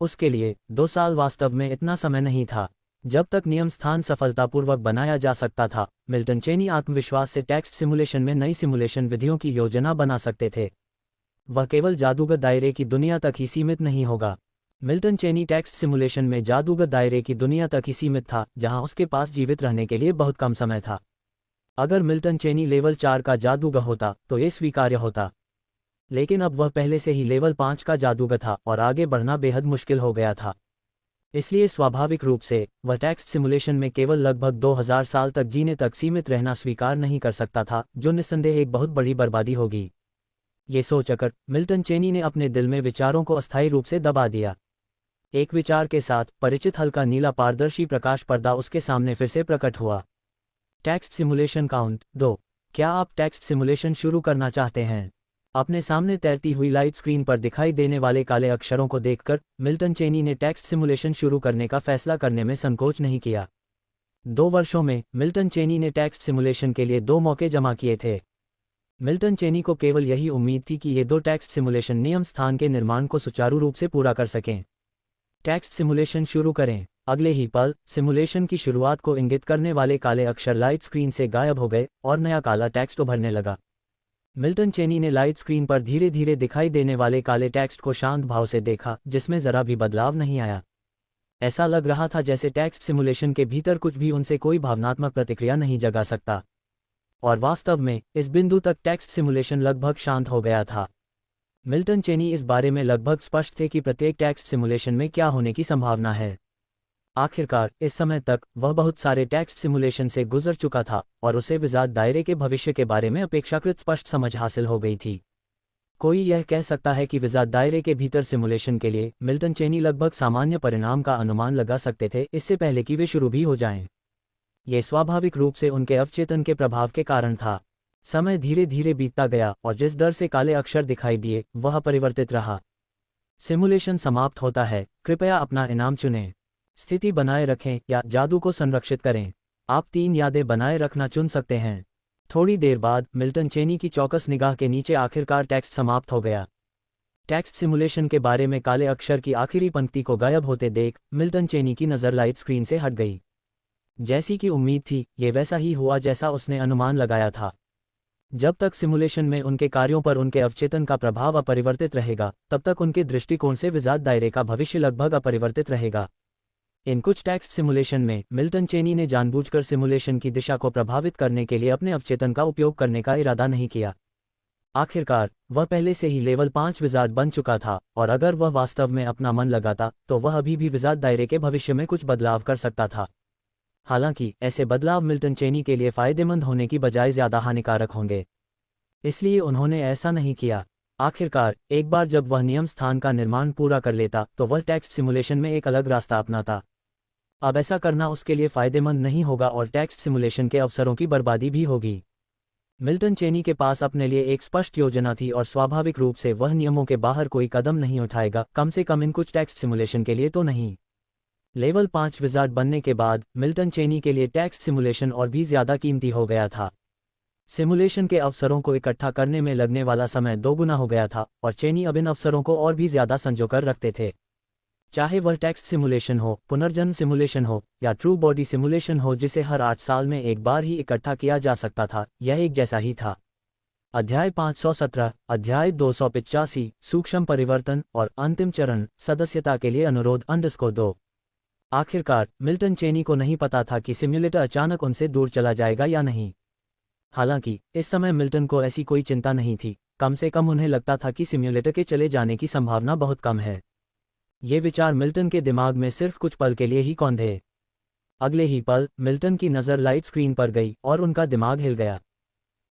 [SPEAKER 1] उसके लिए 2 साल वास्तव में इतना समय नहीं था। जब तक नियम स्थान सफलतापूर्वक बनाया जा सकता था, मिल्टन चेनी आत्मविश्वास से टेक्स्ट सिमुलेशन में नई सिमुलेशन विधियों की योजना बना सकते थे। वह केवल जादूगर दायरे की दुनिया तक ही सीमित नहीं होगा। मिल्टन चेनी टेक्स्ट सिमुलेशन में जादूगर दायरे की दुनिया तक ही सीमित था, जहां उसके पास जीवित रहने के लिए बहुत कम समय था। अगर मिल्टन चेनी लेवल 4 का जादूगर होता तो ये स्वीकार्य होता, लेकिन अब वह पहले से ही लेवल 5 का जादूगर था और आगे बढ़ना बेहद मुश्किल हो गया था। इसलिए स्वाभाविक रूप से वह टेक्स्ट सिमुलेशन में केवल लगभग 2000 साल तक जीने तक सीमित रहना स्वीकार नहीं कर सकता था, जो निस्संदेह एक बहुत बड़ी बर्बादी होगी। ये सोचकर मिल्टन चेनी ने अपने दिल में विचारों को अस्थायी रूप से दबा दिया। एक विचार के साथ परिचित हल्का नीला पारदर्शी प्रकाश पर्दा उसके सामने फिर से प्रकट हुआ। Text simulation count 2। क्या आप टेक्स्ट सिमुलेशन शुरू करना चाहते हैं? अपने सामने तैरती हुई लाइट स्क्रीन पर दिखाई देने वाले काले अक्षरों को देखकर मिल्टन चेनी ने टेक्स्ट सिमुलेशन शुरू करने का फैसला करने में संकोच नहीं किया। 2 वर्षों में मिल्टन चेनी ने टेक्स्ट सिमुलेशन के लिए 2 मौके जमा किए थे। मिल्टन चेनी को केवल यही उम्मीद थी कि ये दो टेक्स्ट सिमुलेशन नियम स्थान के निर्माण को सुचारू रूप से पूरा कर सकें। टेक्स्ट सिमुलेशन शुरू करें। अगले ही पल सिमुलेशन की शुरुआत को इंगित करने वाले काले अक्षर लाइट स्क्रीन से गायब हो गए और नया काला टेक्स्ट उभरने लगा। मिल्टन चेनी ने लाइट स्क्रीन पर धीरे धीरे दिखाई देने वाले काले टेक्स्ट को शांत भाव से देखा, जिसमें जरा भी बदलाव नहीं आया। ऐसा लग रहा था जैसे टेक्स्ट सिमुलेशन के भीतर कुछ भी उनसे कोई भावनात्मक प्रतिक्रिया नहीं जगा सकता। और वास्तव में इस बिंदु तक टेक्स्ट सिमुलेशन लगभग शांत हो गया था। मिल्टन चेनी इस बारे में लगभग स्पष्ट थे कि प्रत्येक टेक्स्ट सिमुलेशन में क्या होने की संभावना है। आखिरकार इस समय तक वह बहुत सारे टेक्स्ट सिमुलेशन से गुजर चुका था और उसे विजार्ड दायरे के भविष्य के बारे में अपेक्षाकृत स्पष्ट समझ हासिल हो गई थी। कोई यह कह सकता है कि विजार्ड दायरे के भीतर सिमुलेशन के लिए मिल्टन चेनी लगभग सामान्य परिणाम का अनुमान लगा सकते थे, इससे पहले कि वे शुरू भी हो जाएं। ये स्वाभाविक रूप से उनके अवचेतन के प्रभाव के कारण था। समय धीरे धीरे बीतता गया और जिस दर से काले अक्षर दिखाई दिए वह परिवर्तित रहा। सिमुलेशन समाप्त होता है, कृपया अपना इनाम चुनें। स्थिति बनाए रखें या जादू को संरक्षित करें। आप 3 यादें बनाए रखना चुन सकते हैं। थोड़ी देर बाद मिल्टन चेनी की चौकस निगाह के नीचे आखिरकार टेक्स्ट समाप्त हो गया। टेक्स्ट सिमुलेशन के बारे में काले अक्षर की आखिरी पंक्ति को गायब होते देख मिल्टन चेनी की नज़र लाइट स्क्रीन से हट गई। जैसी कि उम्मीद थी, ये वैसा ही हुआ जैसा उसने अनुमान लगाया था। जब तक सिमुलेशन में उनके कार्यों पर उनके अवचेतन का प्रभाव अपरिवर्तित रहेगा, तब तक उनके दृष्टिकोण से विजार्ड दायरे का भविष्य लगभग अपरिवर्तित रहेगा। इन कुछ टेक्स्ट सिमुलेशन में मिल्टन चेनी ने जानबूझकर सिमुलेशन की दिशा को प्रभावित करने के लिए अपने अवचेतन का उपयोग करने का इरादा नहीं किया। आखिरकार वह पहले से ही लेवल 5 विजार्ड बन चुका था और अगर वह वास्तव में अपना मन लगाता तो वह अभी भी विजार्ड दायरे के भविष्य में कुछ बदलाव कर सकता था। हालांकि ऐसे बदलाव मिल्टन चेनी के लिए फायदेमंद होने की बजाय ज्यादा हानिकारक होंगे, इसलिए उन्होंने ऐसा नहीं किया। आखिरकार एक बार जब वह नियम स्थान का निर्माण पूरा कर लेता तो वह टेक्स्ट सिमुलेशन में एक अलग रास्ता अपनाता। अब ऐसा करना उसके लिए फायदेमंद नहीं होगा और टेक्स्ट सिमुलेशन के अवसरों की बर्बादी भी होगी। मिल्टन चेनी के पास अपने लिए एक स्पष्ट योजना थी और स्वाभाविक रूप से वह नियमों के बाहर कोई कदम नहीं उठाएगा, कम से कम इन कुछ टेक्स्ट सिमुलेशन के लिए तो नहीं। लेवल 5 विजार्ड बनने के बाद मिल्टन चेनी के लिए टेक्स्ट सिमुलेशन और भी ज्यादा कीमती हो गया था। सिमुलेशन के अवसरों को इकट्ठा करने में लगने वाला समय 2 गुना हो गया था और चेनी अब इन अवसरों को और भी ज्यादा संजोकर रखते थे। चाहे वह टेक्स्ट सिमुलेशन हो, पुनर्जन्म सिमुलेशन हो या ट्रू बॉडी सिमुलेशन हो जिसे हर 8 साल में एक बार ही इकट्ठा किया जा सकता था, यह एक जैसा ही था। अध्याय 517, अध्याय 285, सूक्ष्म परिवर्तन और अंतिम चरण, सदस्यता के लिए अनुरोध _2। आखिरकार मिल्टन चेनी को नहीं पता था कि सिम्युलेटर अचानक उनसे दूर चला जाएगा या नहीं। हालांकि इस समय मिल्टन को ऐसी कोई चिंता नहीं थी, कम से कम उन्हें लगता था कि सिम्युलेटर के चले जाने की संभावना बहुत कम है। ये विचार मिल्टन के दिमाग में सिर्फ कुछ पल के लिए ही कौंधे। अगले ही पल मिल्टन की नज़र लाइट स्क्रीन पर गई और उनका दिमाग हिल गया।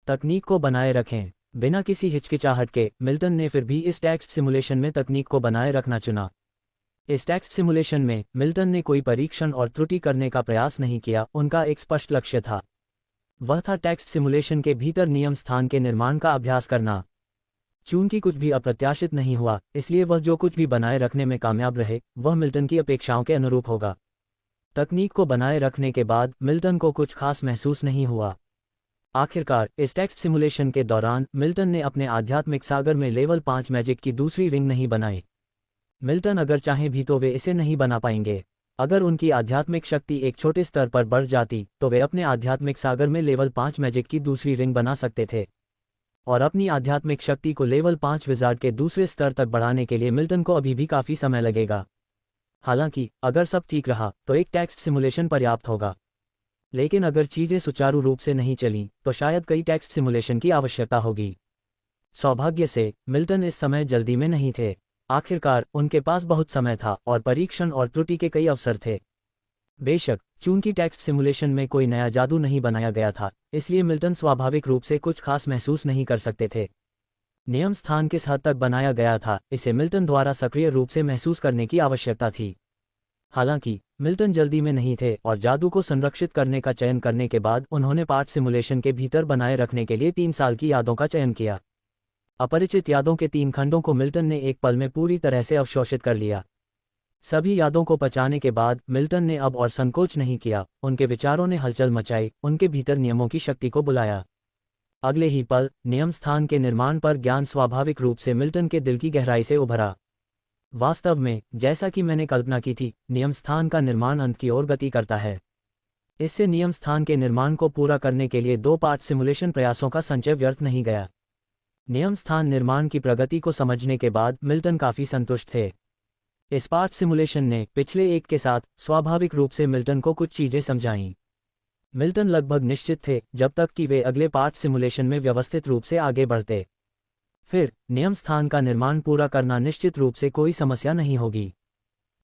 [SPEAKER 1] तकनीक को बनाए रखें। बिना किसी हिचकिचाहट के मिल्टन ने फिर भी इस टेक्स्ट सिमुलेशन में तकनीक को बनाए रखना चुना। इस टेक्स्ट सिमुलेशन में मिल्टन ने कोई परीक्षण और त्रुटि करने का प्रयास नहीं किया, उनका एक स्पष्ट लक्ष्य था। वह था टेक्स्ट सिमुलेशन के भीतर नियम स्थान के निर्माण का अभ्यास करना। चूंकि कुछ भी अप्रत्याशित नहीं हुआ, इसलिए वह जो कुछ भी बनाए रखने में कामयाब रहे वह मिल्टन की अपेक्षाओं के अनुरूप होगा। तकनीक को बनाए रखने के बाद मिल्टन को कुछ खास महसूस नहीं हुआ। आखिरकार इस टेक्स्ट सिमुलेशन के दौरान मिल्टन ने अपने आध्यात्मिक सागर में लेवल 5 मैजिक की दूसरी रिंग नहीं बनाई। मिल्टन अगर चाहें भी तो वे इसे नहीं बना पाएंगे। अगर उनकी आध्यात्मिक शक्ति एक छोटे स्तर पर बढ़ जाती तो वे अपने आध्यात्मिक सागर में लेवल 5 मैजिक की दूसरी रिंग बना सकते थे, और अपनी आध्यात्मिक शक्ति को लेवल 5 विजार्ड के दूसरे स्तर तक बढ़ाने के लिए मिल्टन को अभी भी काफी समय लगेगा। हालांकि अगर सब ठीक रहा तो एक टेक्स्ट सिमुलेशन पर्याप्त होगा, लेकिन अगर चीजें सुचारू रूप से नहीं चली तो शायद कई टेक्स्ट सिमुलेशन की आवश्यकता होगी। सौभाग्य से मिल्टन इस समय जल्दी में नहीं थे। आखिरकार उनके पास बहुत समय था और परीक्षण और त्रुटि के कई अवसर थे। बेशक चूंकि टेक्स्ट सिमुलेशन में कोई नया जादू नहीं बनाया गया था, इसलिए मिल्टन स्वाभाविक रूप से कुछ खास महसूस नहीं कर सकते थे। नियम स्थान किस हद तक बनाया गया था इसे मिल्टन द्वारा सक्रिय रूप से महसूस करने की आवश्यकता थी। हालांकि मिल्टन जल्दी में नहीं थे और जादू को संरक्षित करने का चयन करने के बाद उन्होंने पार्ट सिमुलेशन के भीतर बनाए रखने के लिए 3 साल की यादों का चयन किया। अपरिचित यादों के 3 खंडों को मिल्टन ने एक पल में पूरी तरह से अवशोषित कर लिया। सभी यादों को पचाने के बाद मिल्टन ने अब और संकोच नहीं किया। उनके विचारों ने हलचल मचाई, उनके भीतर नियमों की शक्ति को बुलाया। अगले ही पल नियम स्थान के निर्माण पर ज्ञान स्वाभाविक रूप से मिल्टन के दिल की गहराई से उभरा। वास्तव में जैसा कि मैंने कल्पना की थी, नियम स्थान का निर्माण अंत की ओर गति करता है। इससे नियम स्थान के निर्माण को पूरा करने के लिए 2 पार्ट सिमुलेशन प्रयासों का संचय व्यर्थ नहीं गया। नियम स्थान निर्माण की प्रगति को समझने के बाद मिल्टन काफी संतुष्ट थे। इस पार्ट सिमुलेशन ने पिछले एक के साथ स्वाभाविक रूप से मिल्टन को कुछ चीजें समझाईं। मिल्टन लगभग निश्चित थे जब तक कि वे अगले पार्ट सिमुलेशन में व्यवस्थित रूप से आगे बढ़ते। फिर नियम स्थान का निर्माण पूरा करना निश्चित रूप से कोई समस्या नहीं होगी।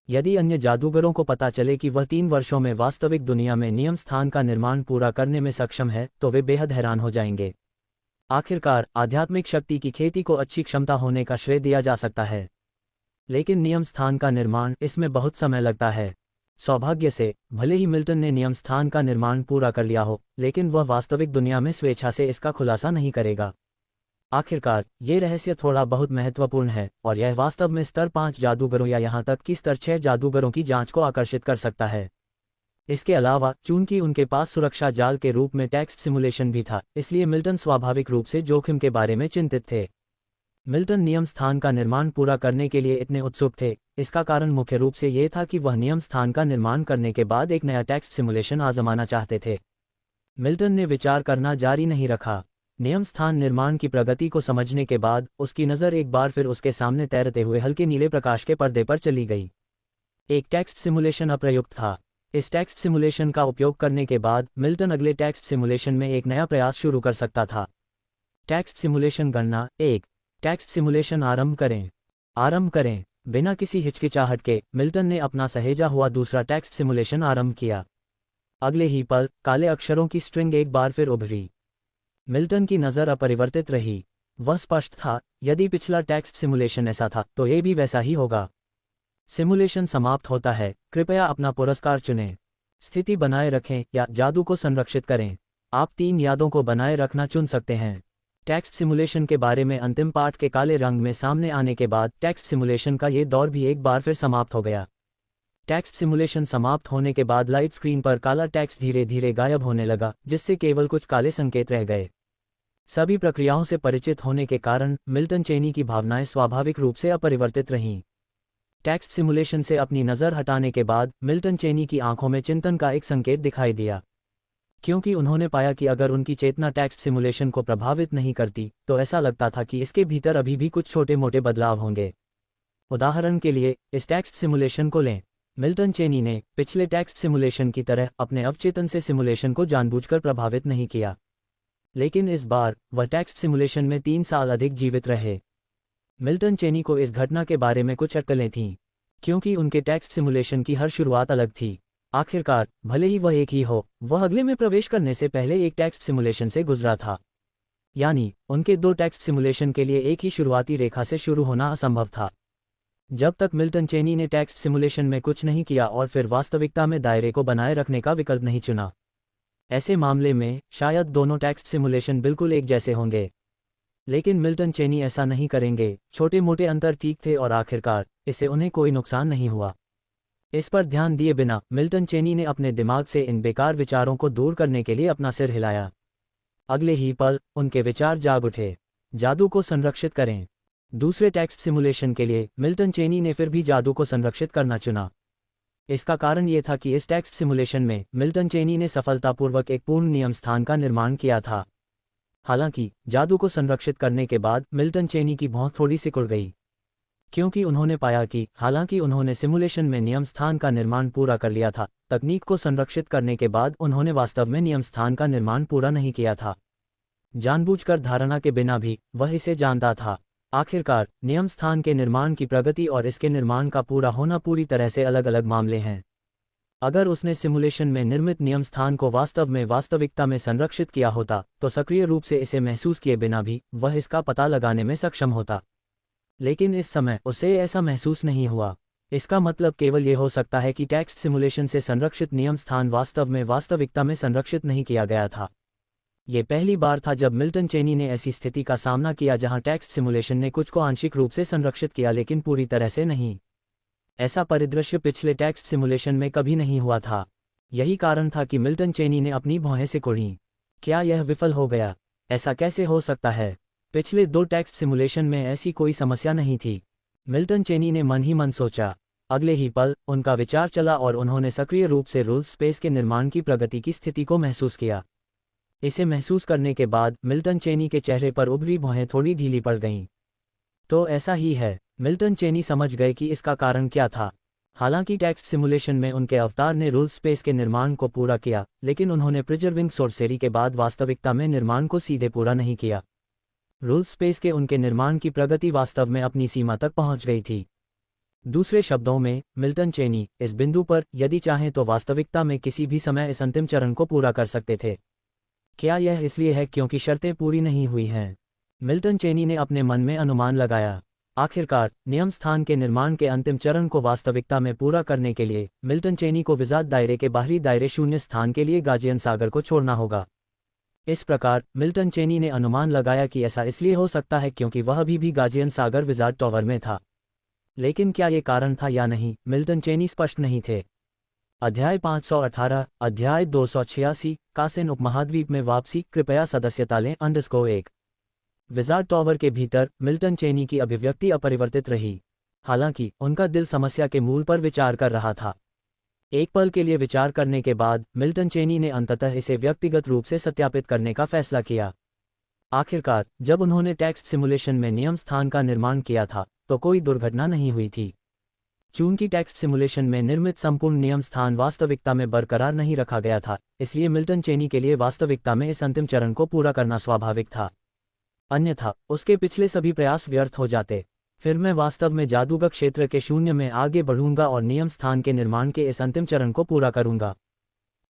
[SPEAKER 1] यदि अन्य जादूगरों को पता चले कि वह 3 वर्षों में वास्तविक दुनिया में नियम स्थान का निर्माण पूरा करने में सक्षम है, तो वे बेहद हैरान हो जाएंगे। आखिरकार आध्यात्मिक शक्ति की खेती को अच्छी क्षमता होने का श्रेय दिया जा सकता है, लेकिन नियम स्थान का निर्माण, इसमें बहुत समय लगता है। सौभाग्य से भले ही मिल्टन ने नियम स्थान का निर्माण पूरा कर लिया हो, लेकिन वह वास्तविक दुनिया में स्वेच्छा से इसका खुलासा नहीं करेगा। आखिरकार ये रहस्य थोड़ा बहुत महत्वपूर्ण है और यह वास्तव में स्तर 5 जादूगरों या यहाँ तक कि स्तर 6 जादूगरों की जांच को आकर्षित कर सकता है। इसके अलावा चूंकि उनके पास सुरक्षा जाल के रूप में टेक्स्ट सिमुलेशन भी था, इसलिए मिल्टन स्वाभाविक रूप से जोखिम के बारे में चिंतित थे। मिल्टन नियम स्थान का निर्माण पूरा करने के लिए इतने उत्सुक थे, इसका कारण मुख्य रूप से ये था कि वह नियम स्थान का निर्माण करने के बाद एक नया टेक्स्ट सिमुलेशन आजमाना चाहते थे। मिल्टन ने विचार करना जारी नहीं रखा। नियम स्थान निर्माण की प्रगति को समझने के बाद उसकी नज़र एक बार फिर उसके सामने तैरते हुए हल्के नीले प्रकाश के पर्दे पर चली गई। एक टेक्स्ट सिमुलेशन अप्रयुक्त था। इस टेक्स्ट सिमुलेशन का उपयोग करने के बाद मिल्टन अगले टेक्स्ट सिमुलेशन में एक नया प्रयास शुरू कर सकता था। टेक्स्ट सिमुलेशन गणना 1। टेक्स्ट सिमुलेशन आरंभ करें। बिना किसी हिचकिचाहट के मिल्टन ने अपना सहेजा हुआ दूसरा टेक्स्ट सिमुलेशन आरंभ किया। अगले ही पल काले अक्षरों की स्ट्रिंग एक बार फिर उभरी। मिल्टन की नज़र अपरिवर्तित रही। वह स्पष्ट था, यदि पिछला टेक्स्ट सिमुलेशन ऐसा था तो ये भी वैसा ही होगा। सिमुलेशन समाप्त होता है, कृपया अपना पुरस्कार चुनें। स्थिति बनाए रखें या जादू को संरक्षित करें। आप 3 यादों को बनाए रखना चुन सकते हैं। टेक्स्ट सिमुलेशन के बारे में अंतिम पार्ट के काले रंग में सामने आने के बाद टेक्स्ट सिमुलेशन का ये दौर भी एक बार फिर समाप्त हो गया। टेक्स्ट सिमुलेशन समाप्त होने के बाद लाइट स्क्रीन पर काला टेक्स्ट धीरे धीरे गायब होने लगा, जिससे केवल कुछ काले संकेत रह गए। सभी प्रक्रियाओं से परिचित होने के कारण मिल्टन चेनी की भावनाएं स्वाभाविक रूप से अपरिवर्तित रहीं। टेक्स्ट सिमुलेशन से अपनी नज़र हटाने के बाद मिल्टन चेनी की आंखों में चिंतन का एक संकेत दिखाई दिया, क्योंकि उन्होंने पाया कि अगर उनकी चेतना टेक्स्ट सिमुलेशन को प्रभावित नहीं करती, तो ऐसा लगता था कि इसके भीतर अभी भी कुछ छोटे मोटे बदलाव होंगे। उदाहरण के लिए इस टेक्स्ट सिमुलेशन को लें। मिल्टन चेनी ने पिछले टेक्स्ट सिमुलेशन की तरह अपने अवचेतन से सिमुलेशन को जानबूझकर प्रभावित नहीं किया, लेकिन इस बार वह टेक्स्ट सिमुलेशन में 3 साल अधिक जीवित रहे। मिल्टन चेनी को इस घटना के बारे में कुछ अटकलें थीं, क्योंकि उनके टेक्स्ट सिमुलेशन की हर शुरुआत अलग थी। आखिरकार भले ही वह एक ही हो, वह अगले में प्रवेश करने से पहले एक टेक्स्ट सिमुलेशन से गुजरा था। यानी उनके 2 टेक्स्ट सिमुलेशन के लिए एक ही शुरुआती रेखा से शुरू होना असंभव था। जब तक मिल्टन चेनी ने टेक्स्ट सिमुलेशन में कुछ नहीं किया और फिर वास्तविकता में दायरे को बनाए रखने का विकल्प नहीं चुना, ऐसे मामले में शायद दोनों टेक्स्ट सिमुलेशन बिल्कुल एक जैसे होंगे। लेकिन मिल्टन चेनी ऐसा नहीं करेंगे। छोटे मोटे अंतर ठीक थे और आखिरकार इससे उन्हें कोई नुकसान नहीं हुआ। इस पर ध्यान दिए बिना मिल्टन चेनी ने अपने दिमाग से इन बेकार विचारों को दूर करने के लिए अपना सिर हिलाया। अगले ही पल उनके विचार जाग उठे। जादू को संरक्षित करें। दूसरे टेक्स्ट सिमुलेशन के लिए मिल्टन चेनी ने फिर भी जादू को संरक्षित करना चुना। इसका कारण ये था कि इस टेक्स्ट सिमुलेशन में मिल्टन चेनी ने सफलतापूर्वक एक पूर्ण नियम स्थान का निर्माण किया था। हालांकि जादू को संरक्षित करने के बाद मिल्टन चेनी की भौं थोड़ी सिकुड़ गई, क्योंकि उन्होंने पाया कि हालांकि उन्होंने सिमुलेशन में नियम स्थान का निर्माण पूरा कर लिया था, तकनीक को संरक्षित करने के बाद उन्होंने वास्तव में नियम स्थान का निर्माण पूरा नहीं किया था। जानबूझकर धारणा के बिना भी वह इसे जानता था। आखिरकार नियम स्थान के निर्माण की प्रगति और इसके निर्माण का पूरा होना पूरी तरह से अलग अलग मामले हैं। अगर उसने सिमुलेशन में निर्मित नियम स्थान को वास्तव में वास्तविकता में संरक्षित किया होता, तो सक्रिय रूप से इसे महसूस किए बिना भी वह इसका पता लगाने में सक्षम होता। लेकिन इस समय उसे ऐसा महसूस नहीं हुआ। इसका मतलब केवल ये हो सकता है कि टेक्स्ट सिमुलेशन से संरक्षित नियम स्थान वास्तव में वास्तविकता में संरक्षित नहीं किया गया था। ये पहली बार था जब मिल्टन चेनी ने ऐसी स्थिति का सामना किया जहां टेक्स्ट सिमुलेशन ने कुछ को आंशिक रूप से संरक्षित किया लेकिन पूरी तरह से नहीं। ऐसा परिदृश्य पिछले टेक्स्ट सिमुलेशन में कभी नहीं हुआ था। यही कारण था कि मिल्टन चेनी ने अपनी भौहें सिकोड़ीं। क्या यह विफल हो गया? ऐसा कैसे हो सकता है? पिछले 2 टेक्स्ट सिमुलेशन में ऐसी कोई समस्या नहीं थी। मिल्टन चेनी ने मन ही मन सोचा। अगले ही पल उनका विचार चला और उन्होंने सक्रिय रूप से रूल स्पेस के निर्माण की प्रगति की स्थिति को महसूस किया। इसे महसूस करने के बाद मिल्टन चेनी के चेहरे पर उभरी भौहें थोड़ी ढीली पड़ गईं। तो ऐसा ही है। मिल्टन चेनी समझ गए कि इसका कारण क्या था। हालांकि टेक्स्ट सिमुलेशन में उनके अवतार ने रूल स्पेस के निर्माण को पूरा किया, लेकिन उन्होंने प्रिजर्विंग सोर्सेरी के बाद वास्तविकता में निर्माण को सीधे पूरा नहीं किया। रूल स्पेस के उनके निर्माण की प्रगति वास्तव में अपनी सीमा तक पहुंच गई थी। दूसरे शब्दों में, मिल्टन चेनी इस बिंदु पर यदि चाहें तो वास्तविकता में किसी भी समय इस अंतिम चरण को पूरा कर सकते थे। क्या यह इसलिए है क्योंकि शर्तें पूरी नहीं हुई हैं? मिल्टन चेनी ने अपने मन में अनुमान लगाया। आखिरकार नियम स्थान के निर्माण के अंतिम चरण को वास्तविकता में पूरा करने के लिए मिल्टन चेनी को विजात दायरे के बाहरी दायरे शून्य स्थान के लिए गाजियन सागर को छोड़ना होगा। इस प्रकार मिल्टन चेनी ने अनुमान लगाया कि ऐसा इसलिए हो सकता है क्योंकि वह अभी भी गाजियन सागर विजार्ड टॉवर में था। लेकिन क्या ये कारण था या नहीं, मिल्टन चेनी स्पष्ट नहीं थे। अध्याय 518, अध्याय 286, कासेन उपमहाद्वीप में वापसी, कृपया सदस्यता लें _1। विजार्ड टॉवर के भीतर मिल्टन चेनी की अभिव्यक्ति अपरिवर्तित रही। हालांकि उनका दिल समस्या के मूल पर विचार कर रहा था। एक पल के लिए विचार करने के बाद मिल्टन चेनी ने अंततः इसे व्यक्तिगत रूप से सत्यापित करने का फैसला किया। आखिरकार जब उन्होंने टेक्स्ट सिमुलेशन में नियम स्थान का निर्माण किया था तो कोई दुर्घटना नहीं हुई थी। चूंकि टेक्स्ट सिमुलेशन में निर्मित संपूर्ण नियम स्थान वास्तविकता में बरकरार नहीं रखा गया था, इसलिए मिल्टन चेनी के लिए वास्तविकता में इस अंतिम चरण को पूरा करना स्वाभाविक था। अन्यथा उसके पिछले सभी प्रयास व्यर्थ हो जाते। फिर मैं वास्तव में जादूगर क्षेत्र के शून्य में आगे बढ़ूंगा और नियम स्थान के निर्माण के इस अंतिम चरण को पूरा करूंगा,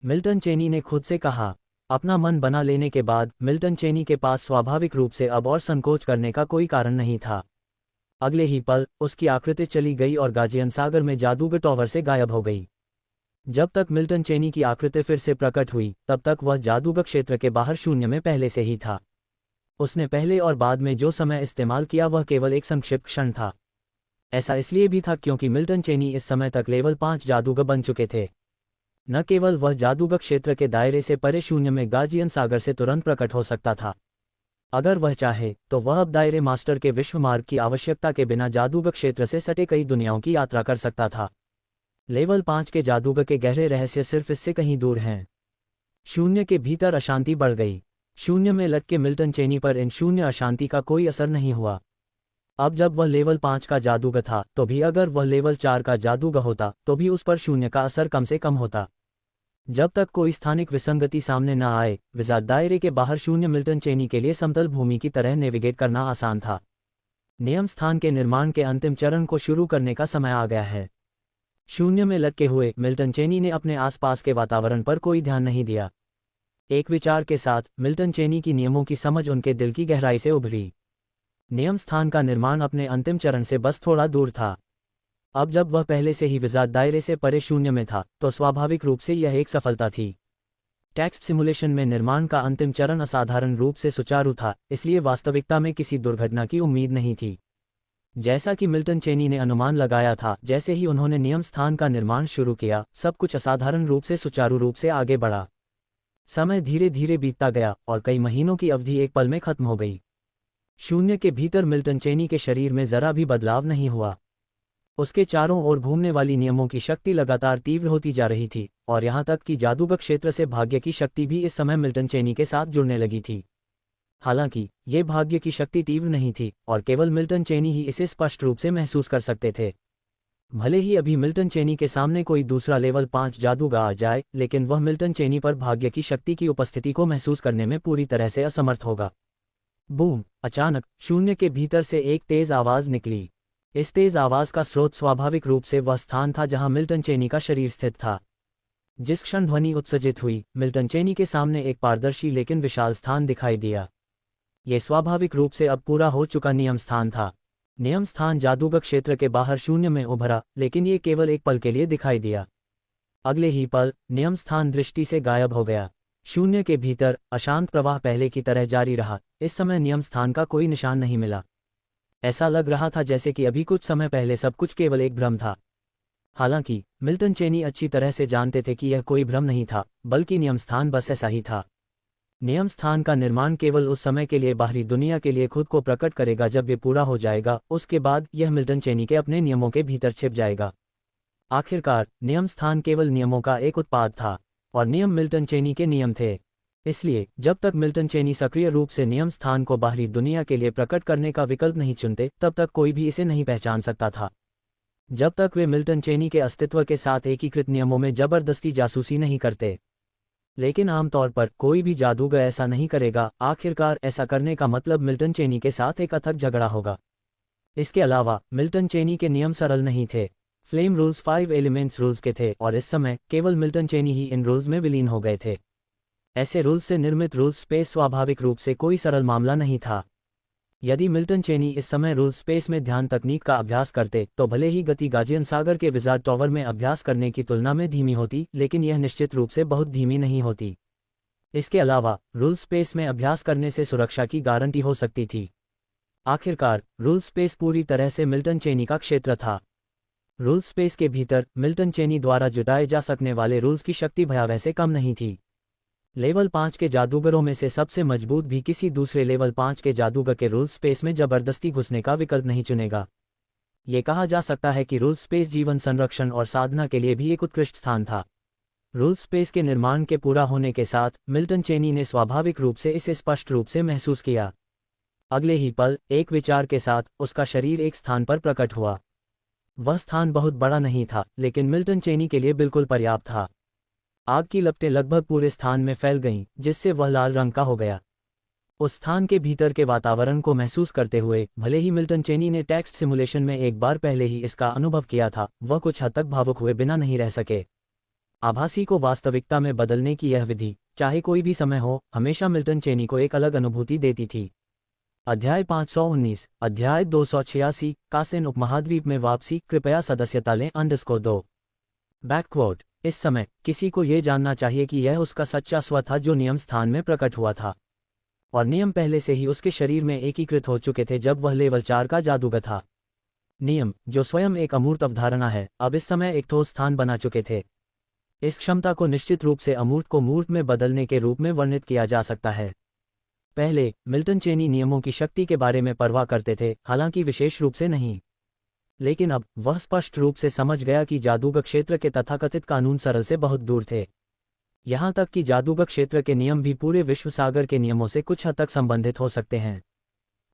[SPEAKER 1] मिल्टन चेनी ने खुद से कहा। अपना मन बना लेने के बाद मिल्टन चेनी के पास स्वाभाविक रूप से अब और संकोच करने का कोई कारण नहीं था। अगले ही पल उसकी आकृति चली गई और गाजियन सागर में जादूगर टॉवर से गायब हो गई। जब तक मिल्टन चेनी की आकृति फिर से प्रकट हुई तब तक वह जादूगर क्षेत्र के बाहर शून्य में पहले से ही था। उसने पहले और बाद में जो समय इस्तेमाल किया वह केवल एक संक्षिप्त क्षण था। ऐसा इसलिए भी था क्योंकि मिल्टन चेनी इस समय तक लेवल 5 जादूगर बन चुके थे। न केवल वह जादूगर क्षेत्र के दायरे से परे शून्य में गाजियन सागर से तुरंत प्रकट हो सकता था। अगर वह चाहे तो वह अब दायरे मास्टर के विश्व मार्ग की आवश्यकता के बिना जादूगर क्षेत्र से सटे कई दुनियाओं की यात्रा कर सकता था। लेवल 5 के जादूगर के गहरे रहस्य सिर्फ इससे कहीं दूर हैं। शून्य के भीतर अशांति बढ़ गई। शून्य में लटके मिल्टन चेनी पर इन शून्य अशांति का कोई असर नहीं हुआ। अब जब वह लेवल 5 का जादूगर था तो भी अगर वह लेवल 4 का जादूगर होता तो भी उस पर शून्य का असर कम से कम होता। जब तक कोई स्थानिक विसंगति सामने न आए, विजात दायरे के बाहर शून्य मिल्टन चेनी के लिए समतल भूमि की तरह नेविगेट करना आसान था। नियम स्थान के निर्माण के अंतिम चरण को शुरू करने का समय आ गया है। शून्य में लटके हुए मिल्टन चेनी ने अपने आसपास के वातावरण पर कोई ध्यान नहीं दिया। एक विचार के साथ मिल्टन चेनी की नियमों की समझ उनके दिल की गहराई से उभरी। नियम स्थान का निर्माण अपने अंतिम चरण से बस थोड़ा दूर था। अब जब वह पहले से ही विजात दायरे से परे शून्य में था तो स्वाभाविक रूप से यह एक सफलता थी। टेक्स्ट सिमुलेशन में निर्माण का अंतिम चरण असाधारण रूप से सुचारू था, इसलिए वास्तविकता में किसी दुर्घटना की उम्मीद नहीं थी। जैसा कि मिल्टन चेनी ने अनुमान लगाया था, जैसे ही उन्होंने नियम स्थान का निर्माण शुरू किया सब कुछ असाधारण रूप से सुचारू रूप से आगे बढ़ा। समय धीरे धीरे बीतता गया और कई महीनों की अवधि एक पल में खत्म हो गई। शून्य के भीतर मिल्टन चेनी के शरीर में जरा भी बदलाव नहीं हुआ। उसके चारों ओर घूमने वाली नियमों की शक्ति लगातार तीव्र होती जा रही थी और यहाँ तक कि जादूगर क्षेत्र से भाग्य की शक्ति भी इस समय मिल्टन चेनी के साथ जुड़ने लगी थी। हालांकि ये भाग्य की शक्ति तीव्र नहीं थी और केवल मिल्टन चेनी ही इसे स्पष्ट रूप से महसूस कर सकते थे। भले ही अभी मिल्टन चेनी के सामने कोई दूसरा लेवल 5 जादूगर आ जाए, लेकिन वह मिल्टन चेनी पर भाग्य की शक्ति की उपस्थिति को महसूस करने में पूरी तरह से असमर्थ होगा। बूम! अचानक शून्य के भीतर से एक तेज आवाज निकली। इस तेज आवाज का स्रोत स्वाभाविक रूप से वह स्थान था जहां मिल्टन चेनी का शरीर स्थित था। जिस क्षण ध्वनि उत्सर्जित हुई, मिल्टन चेनी के सामने एक पारदर्शी लेकिन विशाल स्थान दिखाई दिया। ये स्वाभाविक रूप से अब पूरा हो चुका नियम स्थान था। नियम स्थान जादूगर क्षेत्र के बाहर शून्य में उभरा, लेकिन ये केवल एक पल के लिए दिखाई दिया। अगले ही पल नियम स्थान दृष्टि से गायब हो गया। शून्य के भीतर अशांत प्रवाह पहले की तरह जारी रहा। इस समय नियम स्थान का कोई निशान नहीं मिला। ऐसा लग रहा था जैसे कि अभी कुछ समय पहले सब कुछ केवल एक भ्रम था। हालांकि मिल्टन चेनी अच्छी तरह से जानते थे कि यह कोई भ्रम नहीं था, बल्कि नियम स्थान बस ऐसा ही था। नियम स्थान का निर्माण केवल उस समय के लिए बाहरी दुनिया के लिए खुद को प्रकट करेगा जब ये पूरा हो जाएगा, उसके बाद यह मिल्टन चेनी के अपने नियमों के भीतर छिप जाएगा। आखिरकार नियम स्थान केवल नियमों का एक उत्पाद था, और नियम मिल्टन चेनी के नियम थे। इसलिए जब तक मिल्टन चेनी सक्रिय रूप से नियम स्थान को बाहरी दुनिया के लिए प्रकट करने का विकल्प नहीं चुनते, तब तक कोई भी इसे नहीं पहचान सकता था। जब तक वे मिल्टन चेनी के अस्तित्व के साथ एकीकृत नियमों में जबरदस्ती जासूसी नहीं करते। लेकिन आमतौर पर कोई भी जादूगर ऐसा नहीं करेगा। आखिरकार ऐसा करने का मतलब मिल्टन चेनी के साथ एक अथक झगड़ा होगा। इसके अलावा मिल्टन चेनी के नियम सरल नहीं थे। फ्लेम रूल्स 5 एलिमेंट्स रूल्स के थे, और इस समय केवल मिल्टन चेनी ही इन रूल्स में विलीन हो गए थे। ऐसे रूल्स से निर्मित रूल स्पेस स्वाभाविक रूप से कोई सरल मामला नहीं था। यदि मिल्टन चेनी इस समय रूल स्पेस में ध्यान तकनीक का अभ्यास करते तो भले ही गति गार्जियन सागर के विजार्ड टॉवर में अभ्यास करने की तुलना में धीमी होती, लेकिन यह निश्चित रूप से बहुत धीमी नहीं होती। इसके अलावा रूल स्पेस में अभ्यास करने से सुरक्षा की गारंटी हो सकती थी। आखिरकार रूल स्पेस पूरी तरह से मिल्टन चेनी का क्षेत्र था। रूल स्पेस के भीतर मिल्टन चेनी द्वारा जुटाए जा सकने वाले रूल्स की शक्ति भयावह से कम नहीं थी। लेवल 5 के जादूगरों में से सबसे मजबूत भी किसी दूसरे लेवल 5 के जादूगर के रूल स्पेस में जबरदस्ती घुसने का विकल्प नहीं चुनेगा। ये कहा जा सकता है कि रूल स्पेस जीवन संरक्षण और साधना के लिए भी एक उत्कृष्ट स्थान था। रूल स्पेस के निर्माण के पूरा होने के साथ मिल्टन चेनी ने स्वाभाविक रूप से इसे स्पष्ट रूप से महसूस किया। अगले ही पल एक विचार के साथ उसका शरीर एक स्थान पर प्रकट हुआ। वह स्थान बहुत बड़ा नहीं था, लेकिन मिल्टन चेनी के लिए बिल्कुल पर्याप्त था। आग की लपटें लगभग पूरे स्थान में फैल गईं, जिससे वह लाल रंग का हो गया। उस स्थान के भीतर के वातावरण को महसूस करते हुए, भले ही मिल्टन चेनी ने टेक्स्ट सिमुलेशन में एक बार पहले ही इसका अनुभव किया था, वह कुछ हद तक भावुक हुए बिना नहीं रह सके। आभासी को वास्तविकता में बदलने की यह विधि, चाहे कोई भी समय हो, हमेशा मिल्टन चेनी को एक अलग अनुभूति देती थी। अध्याय 519, अध्याय 286, कासेन उपमहाद्वीप में वापसी, कृपया सदस्यता लें _2। बैकक्वोट। इस समय किसी को यह जानना चाहिए कि यह उसका सच्चा स्व था जो नियम स्थान में प्रकट हुआ था, और नियम पहले से ही उसके शरीर में एकीकृत हो चुके थे जब वह लेवल 4 का जादूगर था। नियम, जो स्वयं एक अमूर्त अवधारणा है, अब इस समय एक ठोस स्थान बना चुके थे। इस क्षमता को निश्चित रूप से अमूर्त को मूर्त में बदलने के रूप में वर्णित किया जा सकता है। पहले मिल्टन चेनी नियमों की शक्ति के बारे में परवाह करते थे, हालांकि विशेष रूप से नहीं। लेकिन अब वह स्पष्ट रूप से समझ गया कि जादूगर क्षेत्र के तथाकथित कानून सरल से बहुत दूर थे। यहाँ तक कि जादूगर क्षेत्र के नियम भी पूरे विश्व सागर के नियमों से कुछ हद तक संबंधित हो सकते हैं।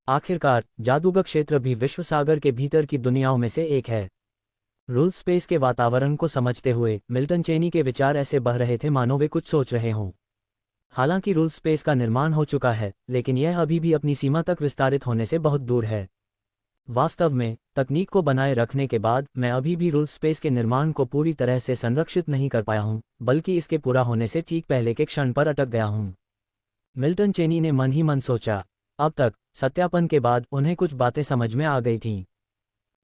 [SPEAKER 1] आखिरकार जादूगर क्षेत्र भी विश्व सागर के भीतर की दुनियाओं में से एक है। रूल स्पेस के वातावरण को समझते हुए मिल्टन चेनी के विचार ऐसे बह रहे थे मानो वे कुछ सोच रहे हों। हालांकि रूल स्पेस का निर्माण हो चुका है, लेकिन यह अभी भी अपनी सीमा तक विस्तारित होने से बहुत दूर है। वास्तव में तकनीक को बनाए रखने के बाद मैं अभी भी रूल स्पेस के निर्माण को पूरी तरह से संरक्षित नहीं कर पाया हूं, बल्कि इसके पूरा होने से ठीक पहले के क्षण पर अटक गया हूं। मिल्टन चेनी ने मन ही मन सोचा। अब तक सत्यापन के बाद उन्हें कुछ बातें समझ में आ गई थीं।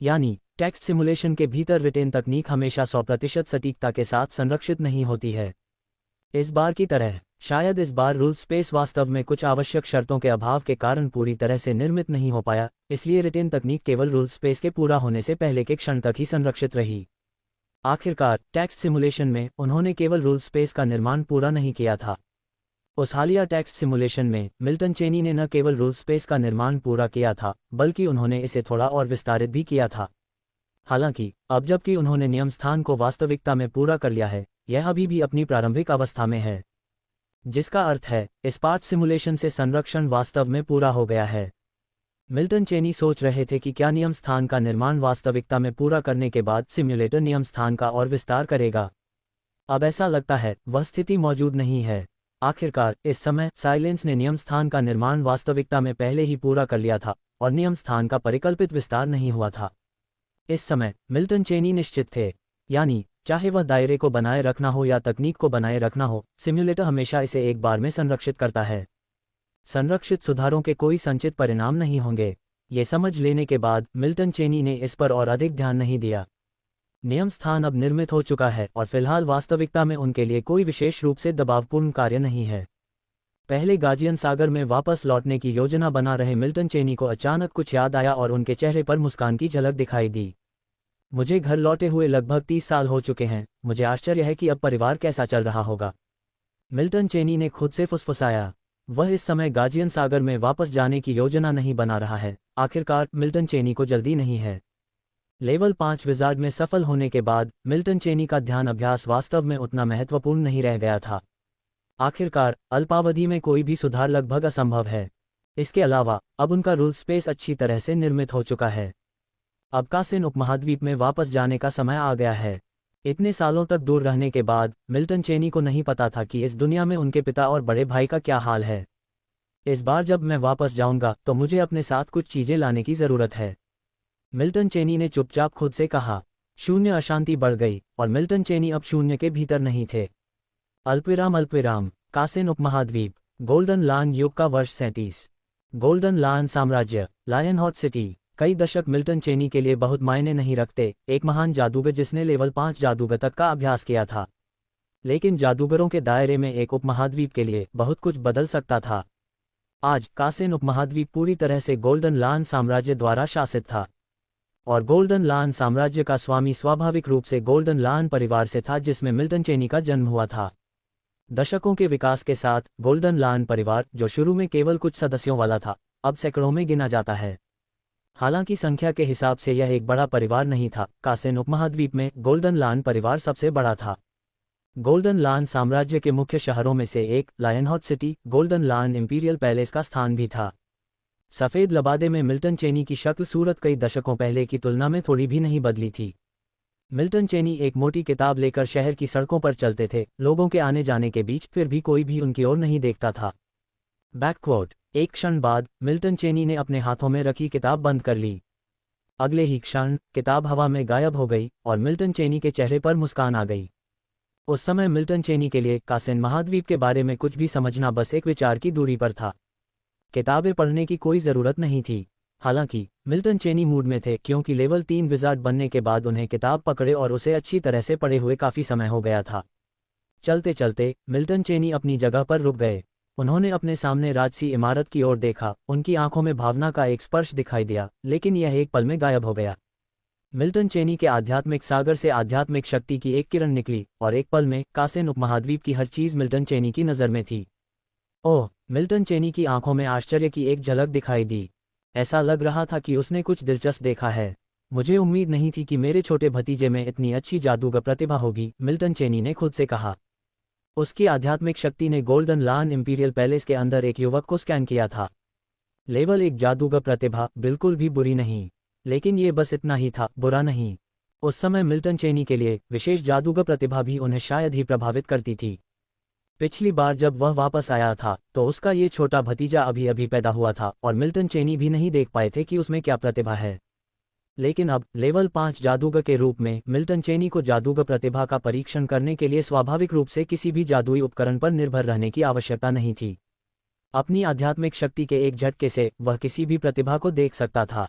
[SPEAKER 1] यानी टेक्स्ट सिमुलेशन के भीतर रिटेन तकनीक हमेशा 100% सटीकता के साथ संरक्षित नहीं होती है। इस बार की तरह शायद इस बार रूल स्पेस वास्तव में कुछ आवश्यक शर्तों के अभाव के कारण पूरी तरह से निर्मित नहीं हो पाया, इसलिए रिटेन तकनीक केवल रूल स्पेस के पूरा होने से पहले के क्षण तक ही संरक्षित रही। आखिरकार टेक्स्ट सिमुलेशन में उन्होंने केवल रूल स्पेस का निर्माण पूरा नहीं किया था। उस हालिया टेक्स्ट सिमुलेशन में मिल्टन चेनी ने न केवल रूल स्पेस का निर्माण पूरा किया था, बल्कि उन्होंने इसे थोड़ा और विस्तारित भी किया था। हालांकि अब जबकि उन्होंने नियम स्थान को वास्तविकता में पूरा कर लिया है, यह अभी भी अपनी प्रारंभिक अवस्था में है, जिसका अर्थ है इस पार्ट सिमुलेशन से संरक्षण वास्तव में पूरा हो गया है। मिल्टन चेनी सोच रहे थे कि क्या नियम स्थान का निर्माण वास्तविकता में पूरा करने के बाद सिम्युलेटर नियम स्थान का और विस्तार करेगा। अब ऐसा लगता है वह स्थिति मौजूद नहीं है। आखिरकार इस समय साइलेंस ने नियम स्थान का निर्माण वास्तविकता में पहले ही पूरा कर लिया था, और नियम स्थान का परिकल्पित विस्तार नहीं हुआ था। इस समय मिल्टन चेनी निश्चित थे, यानी चाहे वह दायरे को बनाए रखना हो या तकनीक को बनाए रखना हो, सिम्युलेटर हमेशा इसे एक बार में संरक्षित करता है। संरक्षित सुधारों के कोई संचित परिणाम नहीं होंगे। ये समझ लेने के बाद मिल्टन चेनी ने इस पर और अधिक ध्यान नहीं दिया। नियम स्थान अब निर्मित हो चुका है और फिलहाल वास्तविकता में उनके लिए कोई विशेष रूप से दबावपूर्ण कार्य नहीं है। पहले गार्जियन सागर में वापस लौटने की योजना बना रहे मिल्टन चेनी को अचानक कुछ याद आया और उनके चेहरे पर मुस्कान की झलक दिखाई दी। मुझे घर लौटे हुए लगभग 30 साल हो चुके हैं, मुझे आश्चर्य है कि अब परिवार कैसा चल रहा होगा। मिल्टन चेनी ने खुद से फुसफुसाया। वह इस समय गाजियन सागर में वापस जाने की योजना नहीं बना रहा है। आखिरकार मिल्टन चेनी को जल्दी नहीं है। लेवल 5 विजार्ड में सफल होने के बाद मिल्टन चेनी का ध्यान अभ्यास वास्तव में उतना महत्वपूर्ण नहीं रह गया था। आखिरकार अल्पावधि में कोई भी सुधार लगभग असंभव है। इसके अलावा अब उनका रूल स्पेस अच्छी तरह से निर्मित हो चुका है। अब कासिन उपमहाद्वीप में वापस जाने का समय आ गया है। इतने सालों तक दूर रहने के बाद मिल्टन चेनी को नहीं पता था कि इस दुनिया में उनके पिता और बड़े भाई का क्या हाल है। इस बार जब मैं वापस जाऊंगा तो मुझे अपने साथ कुछ चीजें लाने की जरूरत है, मिल्टन चेनी ने चुपचाप खुद से कहा। शून्य अशांति बढ़ गई और मिल्टन चेनी अब शून्य के भीतर नहीं थे। अल्पविराम कासिन उपमहाद्वीप गोल्डन लान युग का वर्ष 37। गोल्डन लान साम्राज्य लायन हॉट सिटी। कई दशक मिल्टन चेनी के लिए बहुत मायने नहीं रखते। एक महान जादूगर जिसने लेवल 5 जादूगर तक का अभ्यास किया था, लेकिन जादूगरों के दायरे में एक उपमहाद्वीप के लिए बहुत कुछ बदल सकता था। आज कासिन उपमहाद्वीप पूरी तरह से गोल्डन लान साम्राज्य द्वारा शासित था और गोल्डन लान साम्राज्य का स्वामी स्वाभाविक रूप से गोल्डन लान परिवार से था, जिसमें मिल्टन चेनी का जन्म हुआ था। दशकों के विकास के साथ गोल्डन लान परिवार, जो शुरू में केवल कुछ सदस्यों वाला था, अब सैकड़ों में गिना जाता है। हालांकि संख्या के हिसाब से यह एक बड़ा परिवार नहीं था। कासिन उपमहाद्वीप में गोल्डन लान परिवार सबसे बड़ा था। गोल्डन लान साम्राज्य के मुख्य शहरों में से एक लायनहॉट सिटी गोल्डन लान इंपीरियल पैलेस का स्थान भी था। सफ़ेद लबादे में मिल्टन चेनी की शक्ल सूरत कई दशकों पहले की तुलना में थोड़ी भी नहीं बदली थी। मिल्टन चेनी एक मोटी किताब लेकर शहर की सड़कों पर चलते थे, लोगों के आने जाने के बीच, फिर भी कोई भी उनकी ओर नहीं देखता था। बैकक्वोट। एक क्षण बाद मिल्टन चेनी ने अपने हाथों में रखी किताब बंद कर ली। अगले ही क्षण किताब हवा में गायब हो गई और मिल्टन चेनी के चेहरे पर मुस्कान आ गई। उस समय मिल्टन चेनी के लिए कासिन महाद्वीप के बारे में कुछ भी समझना बस एक विचार की दूरी पर था। किताबें पढ़ने की कोई ज़रूरत नहीं थी। हालांकि मिल्टन चेनी मूड में थे, क्योंकि लेवल 3 विजार्ड बनने के बाद उन्हें किताब पकड़े और उसे अच्छी तरह से पढ़े हुए काफ़ी समय हो गया था। चलते चलते मिल्टन चेनी अपनी जगह पर रुक गए। उन्होंने अपने सामने राजसी इमारत की ओर देखा। उनकी आंखों में भावना का एक स्पर्श दिखाई दिया, लेकिन यह एक पल में गायब हो गया। मिल्टन चेनी के आध्यात्मिक सागर से आध्यात्मिक शक्ति की एक किरण निकली और एक पल में कासिन उपमहाद्वीप की हर चीज़ मिल्टन चेनी की नज़र में थी। ओह! मिल्टन चेनी की आंखों में आश्चर्य की एक झलक दिखाई दी। ऐसा लग रहा था कि उसने कुछ दिलचस्प देखा है। मुझे उम्मीद नहीं थी कि मेरे छोटे भतीजे में इतनी अच्छी जादूगर प्रतिभा होगी, मिल्टन चेनी ने खुद से कहा। उसकी आध्यात्मिक शक्ति ने गोल्डन लान इंपीरियल पैलेस के अंदर एक युवक को स्कैन किया था। लेवल 1 जादूगर प्रतिभा बिल्कुल भी बुरी नहीं, लेकिन ये बस इतना ही था, बुरा नहीं। उस समय मिल्टन चेनी के लिए विशेष जादूगर प्रतिभा भी उन्हें शायद ही प्रभावित करती थी। पिछली बार जब वह वापस आया था तो उसका ये छोटा भतीजा अभी अभी पैदा हुआ था और मिल्टन चेनी भी नहीं देख पाए थे कि उसमें क्या प्रतिभा है। लेकिन अब लेवल 5 जादूगर के रूप में मिल्टन चेनी को जादूगर प्रतिभा का परीक्षण करने के लिए स्वाभाविक रूप से किसी भी जादुई उपकरण पर निर्भर रहने की आवश्यकता नहीं थी। अपनी आध्यात्मिक शक्ति के एक झटके से वह किसी भी प्रतिभा को देख सकता था।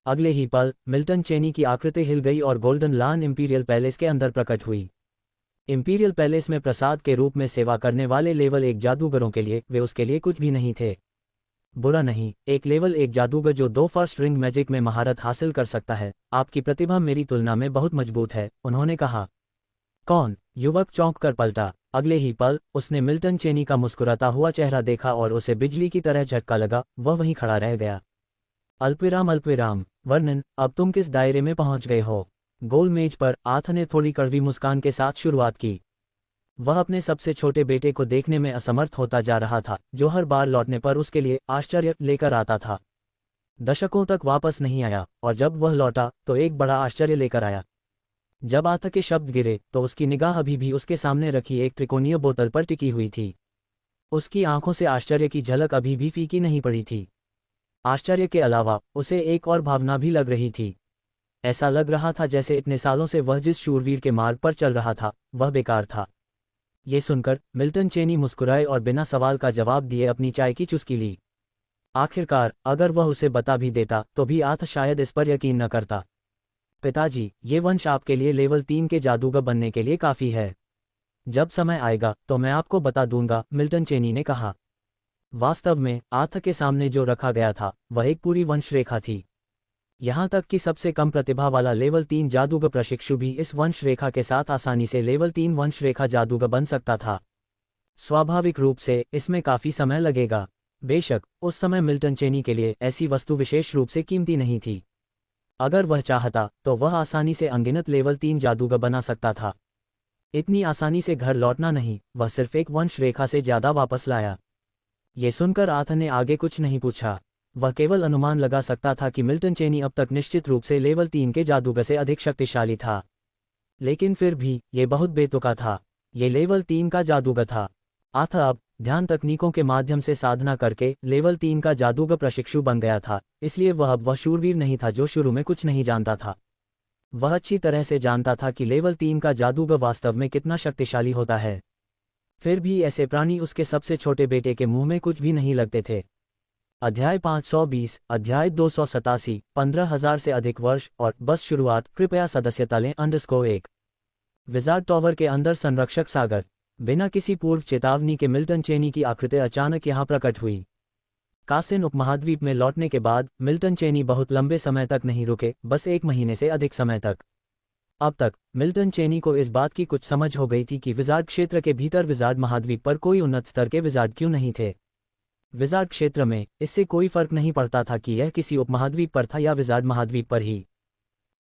[SPEAKER 1] अगले ही पल मिल्टन चेनी की आकृति हिल गई और गोल्डन लान इंपीरियल पैलेस के अंदर प्रकट हुई। इंपीरियल पैलेस में प्रसाद के रूप में सेवा करने वाले लेवल 1 जादूगरों के लिए वे उसके लिए कुछ भी नहीं थे। बुरा नहीं, एक लेवल 1 जादूगर जो 2 फर्स्ट रिंग मैजिक में महारत हासिल कर सकता है। आपकी प्रतिभा मेरी तुलना में बहुत मजबूत है, उन्होंने कहा। कौन? युवक चौंक कर पलटा। अगले ही पल उसने मिल्टन चेनी का मुस्कुराता हुआ चेहरा देखा और उसे बिजली की तरह झटका लगा। वह वहीं खड़ा रह गया। अल्पविराम वर्णन, अब तुम किस दायरे में पहुंच गए हो? गोल मेज पर आथ ने थोड़ी कड़वी मुस्कान के साथ शुरुआत की। वह अपने सबसे छोटे बेटे को देखने में असमर्थ होता जा रहा था, जो हर बार लौटने पर उसके लिए आश्चर्य लेकर आता था। दशकों तक वापस नहीं आया और जब वह लौटा तो एक बड़ा आश्चर्य लेकर आया। जब आथ के शब्द गिरे तो उसकी निगाह अभी भी उसके सामने रखी एक त्रिकोणीय बोतल पर टिकी हुई थी। उसकी आंखों से आश्चर्य की झलक अभी भी फीकी नहीं पड़ी थी। आश्चर्य के अलावा उसे एक और भावना भी लग रही थी। ऐसा लग रहा था जैसे इतने सालों से वह जिस शूरवीर के मार्ग पर चल रहा था वह बेकार था। ये सुनकर मिल्टन चेनी मुस्कुराए और बिना सवाल का जवाब दिए अपनी चाय की चुस्की ली। आखिरकार अगर वह उसे बता भी देता तो भी आथ शायद इस पर यकीन न करता। पिताजी, ये वंश आपके लिए लेवल 3 के जादूगर बनने के लिए काफ़ी है। जब समय आएगा तो मैं आपको बता दूंगा, मिल्टन चेनी ने कहा। वास्तव में आथ के सामने जो रखा गया था वह एक पूरी वंश रेखा थी। यहाँ तक कि सबसे कम प्रतिभा वाला लेवल 3 जादूगर प्रशिक्षु भी इस वंश रेखा के साथ आसानी से लेवल 3 वंश रेखा जादूगर बन सकता था। स्वाभाविक रूप से इसमें काफ़ी समय लगेगा। बेशक उस समय मिल्टन चेनी के लिए ऐसी वस्तु विशेष रूप से कीमती नहीं थी। अगर वह चाहता तो वह आसानी से अनगिनत लेवल 3 जादूगर बना सकता था। इतनी आसानी से घर लौटना नहीं, वह सिर्फ एक वंश रेखा से ज़्यादा वापस लाया। ये सुनकर आर्थर ने आगे कुछ नहीं पूछा। वह केवल अनुमान लगा सकता था कि मिल्टन चेनी अब तक निश्चित रूप से लेवल 3 के जादूगर से अधिक शक्तिशाली था। लेकिन फिर भी ये बहुत बेतुका था। ये लेवल 3 का जादूगर था। आर्थर अब ध्यान तकनीकों के माध्यम से साधना करके लेवल 3 का जादूगर प्रशिक्षु बन गया था, इसलिए वह शूरवीर नहीं था जो शुरू में कुछ नहीं जानता था। वह अच्छी तरह से जानता था कि लेवल 3 का जादूगर वास्तव में कितना शक्तिशाली होता है। फिर भी ऐसे प्राणी उसके सबसे छोटे बेटे के मुंह में कुछ भी नहीं लगते थे। अध्याय 520, अध्याय 287, 15,000 से अधिक वर्ष और बस शुरुआत। कृपया सदस्यता लें _1। विजार्ड टॉवर के अंदर संरक्षक सागर। बिना किसी पूर्व चेतावनी के मिल्टन चेनी की आकृति अचानक यहाँ प्रकट हुई। कासिन उपमहाद्वीप में लौटने के बाद मिल्टन चेनी बहुत लंबे समय तक नहीं रुके, बस 1 महीने से अधिक समय तक। अब तक मिल्टन चेनी को इस बात की कुछ समझ हो गई थी कि विजार्ड क्षेत्र के भीतर विजार्ड महाद्वीप पर कोई उन्नत स्तर के विजार्ड क्यों नहीं थे। विजार्ड क्षेत्र में इससे कोई फर्क नहीं पड़ता था कि यह किसी उपमहाद्वीप पर था या विजार्ड महाद्वीप पर ही।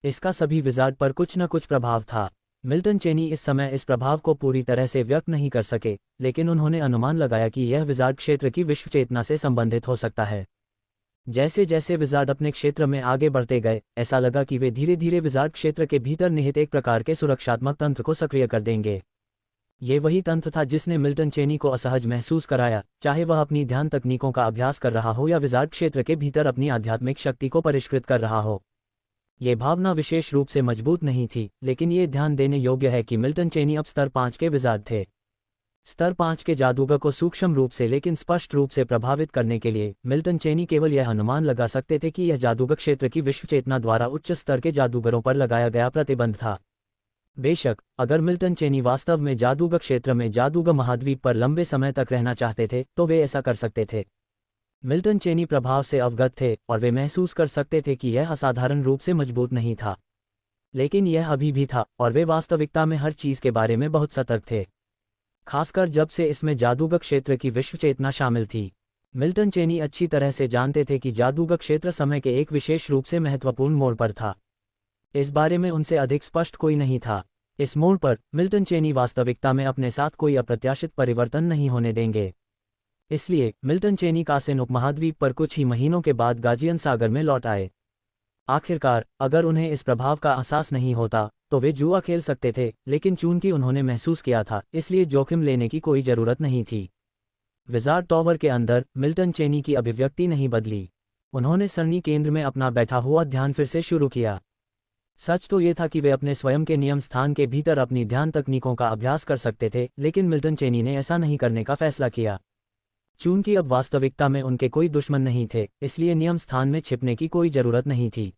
[SPEAKER 1] इसका सभी विजार्ड पर कुछ न कुछ प्रभाव था। मिल्टन चेनी इस समय इस प्रभाव को पूरी तरह से व्यक्त नहीं कर सके, लेकिन उन्होंने अनुमान लगाया कि यह विजार्ड क्षेत्र की विश्व चेतना से संबंधित हो सकता है। जैसे जैसे विजार्ड अपने क्षेत्र में आगे बढ़ते गए, ऐसा लगा कि वे धीरे धीरे विजार्ड क्षेत्र के भीतर निहित एक प्रकार के सुरक्षात्मक तंत्र को सक्रिय कर देंगे। ये वही तंत्र था जिसने मिल्टन चेनी को असहज महसूस कराया, चाहे वह अपनी ध्यान तकनीकों का अभ्यास कर रहा हो या विजार्ड क्षेत्र के भीतर अपनी आध्यात्मिक शक्ति को परिष्कृत कर रहा हो। ये भावना विशेष रूप से मजबूत नहीं थी, लेकिन ये ध्यान देने योग्य है कि मिल्टन चेनी अब स्तर 5 के विजार्ड थे। स्तर 5 के जादूगर को सूक्ष्म रूप से लेकिन स्पष्ट रूप से प्रभावित करने के लिए मिल्टन चेनी केवल यह अनुमान लगा सकते थे कि यह जादूगर क्षेत्र की विश्व चेतना द्वारा उच्च स्तर के जादूगरों पर लगाया गया प्रतिबंध था। बेशक अगर मिल्टन चेनी वास्तव में जादूगर क्षेत्र में जादूगर महाद्वीप पर लंबे समय तक रहना चाहते थे तो वे ऐसा कर सकते थे। मिल्टन चेनी प्रभाव से अवगत थे और वे महसूस कर सकते थे कि यह असाधारण रूप से मजबूत नहीं था, लेकिन यह अभी भी था और वे वास्तविकता में हर चीज़ के बारे में बहुत सतर्क थे, खासकर जब से इसमें जादूगर क्षेत्र की विश्व चेतना शामिल थी। मिल्टन चेनी अच्छी तरह से जानते थे कि जादूगर क्षेत्र समय के एक विशेष रूप से महत्वपूर्ण मोड़ पर था। इस बारे में उनसे अधिक स्पष्ट कोई नहीं था। इस मोड़ पर मिल्टन चेनी वास्तविकता में अपने साथ कोई अप्रत्याशित परिवर्तन नहीं होने देंगे। इसलिए मिल्टन चेनी कासिन उपमहाद्वीप पर कुछ ही महीनों के बाद गाजियन सागर में लौट आए। आखिरकार अगर उन्हें इस प्रभाव का एहसास नहीं होता तो वे जुआ खेल सकते थे, लेकिन चूंकि उन्होंने महसूस किया था इसलिए जोखिम लेने की कोई जरूरत नहीं थी। विजार्ड टॉवर के अंदर मिल्टन चेनी की अभिव्यक्ति नहीं बदली। उन्होंने सरणी केंद्र में अपना बैठा हुआ ध्यान फिर से शुरू किया। सच तो ये था कि वे अपने स्वयं के नियम स्थान के भीतर अपनी ध्यान तकनीकों का अभ्यास कर सकते थे, लेकिन मिल्टन चेनी ने ऐसा नहीं करने का फैसला किया। चूंकि अब वास्तविकता में उनके कोई दुश्मन नहीं थे, इसलिए नियम स्थान में छिपने की कोई जरूरत नहीं थी।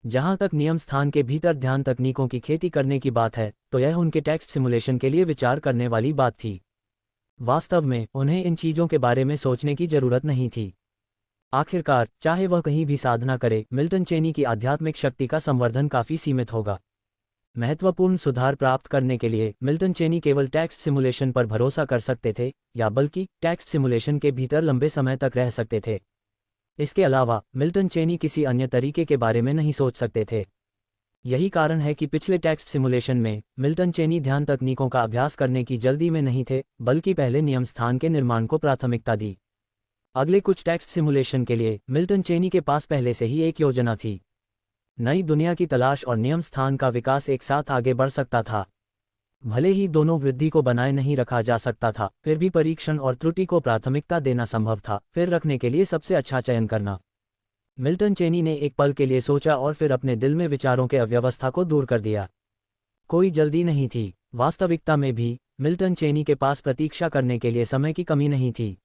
[SPEAKER 1] जहां तक नियम स्थान के भीतर ध्यान तकनीकों की खेती करने की बात है, तो यह उनके टेक्स्ट सिमुलेशन के लिए विचार करने वाली बात थी। वास्तव में उन्हें इन चीज़ों के बारे में सोचने की जरूरत नहीं थी। आखिरकार चाहे वह कहीं भी साधना करे, मिल्टन चेनी की आध्यात्मिक शक्ति का संवर्धन काफ़ी सीमित होगा। महत्वपूर्ण सुधार प्राप्त करने के लिए मिल्टन चेनी केवल टेक्स्ट सिमुलेशन पर भरोसा कर सकते थे, या बल्कि टेक्स्ट सिमुलेशन के भीतर लंबे समय तक रह सकते थे। इसके अलावा मिल्टन चेनी किसी अन्य तरीके के बारे में नहीं सोच सकते थे। यही कारण है कि पिछले टेक्स्ट सिमुलेशन में मिल्टन चेनी ध्यान तकनीकों का अभ्यास करने की जल्दी में नहीं थे, बल्कि पहले नियम स्थान के निर्माण को प्राथमिकता दी। अगले कुछ टेक्स्ट सिमुलेशन के लिए मिल्टन चेनी के पास पहले से ही एक योजना थी। नई दुनिया की तलाश और नियम स्थान का विकास एक साथ आगे बढ़ सकता था। भले ही दोनों वृद्धि को बनाए नहीं रखा जा सकता था, फिर भी परीक्षण और त्रुटि को प्राथमिकता देना संभव था, फिर रखने के लिए सबसे अच्छा चयन करना। मिल्टन चेनी ने एक पल के लिए सोचा और फिर अपने दिल में विचारों के अव्यवस्था को दूर कर दिया। कोई जल्दी नहीं थी। वास्तविकता में भी मिल्टन चेनी के पास प्रतीक्षा करने के लिए समय की कमी नहीं थी।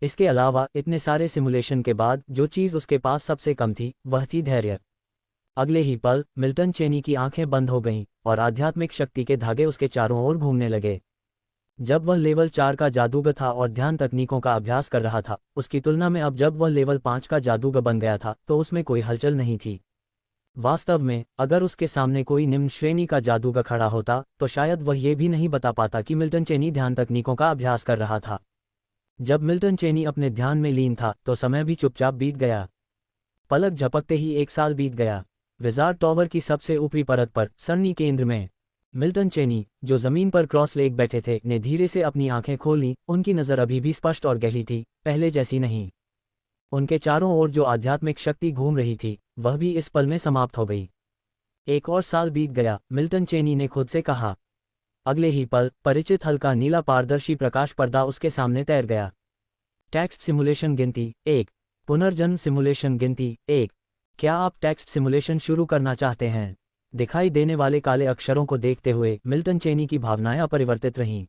[SPEAKER 1] इसके अलावा इतने सारे सिमुलेशन के बाद जो चीज़ उसके पास सबसे कम थी वह थी धैर्य। अगले ही पल मिल्टन चेनी की आंखें बंद हो गईं और आध्यात्मिक शक्ति के धागे उसके चारों ओर घूमने लगे। जब वह लेवल 4 का जादूगर था और ध्यान तकनीकों का अभ्यास कर रहा था, उसकी तुलना में अब जब वह लेवल 5 का जादूगर बन गया था तो उसमें कोई हलचल नहीं थी। वास्तव में अगर उसके सामने कोई निम्न श्रेणी का जादूगर खड़ा होता तो शायद वह ये भी नहीं बता पाता कि मिल्टन चेनी ध्यान तकनीकों का अभ्यास कर रहा था। जब मिल्टन चेनी अपने ध्यान में लीन था तो समय भी चुपचाप बीत गया। पलक झपकते ही 1 साल बीत गया। विजार्ड टॉवर की सबसे ऊपरी परत पर सरनी केंद्र में मिल्टन चेनी, जो जमीन पर क्रॉस लेग बैठे थे, ने धीरे से अपनी आंखें खोली। उनकी नज़र अभी भी स्पष्ट और गहरी थी, पहले जैसी नहीं। उनके चारों ओर जो आध्यात्मिक शक्ति घूम रही थी वह भी इस पल में समाप्त हो गई। 1 और साल बीत गया, मिल्टन चेनी ने खुद से कहा। अगले ही पल परिचित हल्का नीला पारदर्शी प्रकाश पर्दा उसके सामने तैर गया। टेक्स्ट सिमुलेशन गिनती 1। पुनर्जन्म सिमुलेशन गिनती 1। क्या आप टेक्स्ट सिमुलेशन शुरू करना चाहते हैं? दिखाई देने वाले काले अक्षरों को देखते हुए मिल्टन चेनी की भावनाएं अपरिवर्तित रहीं।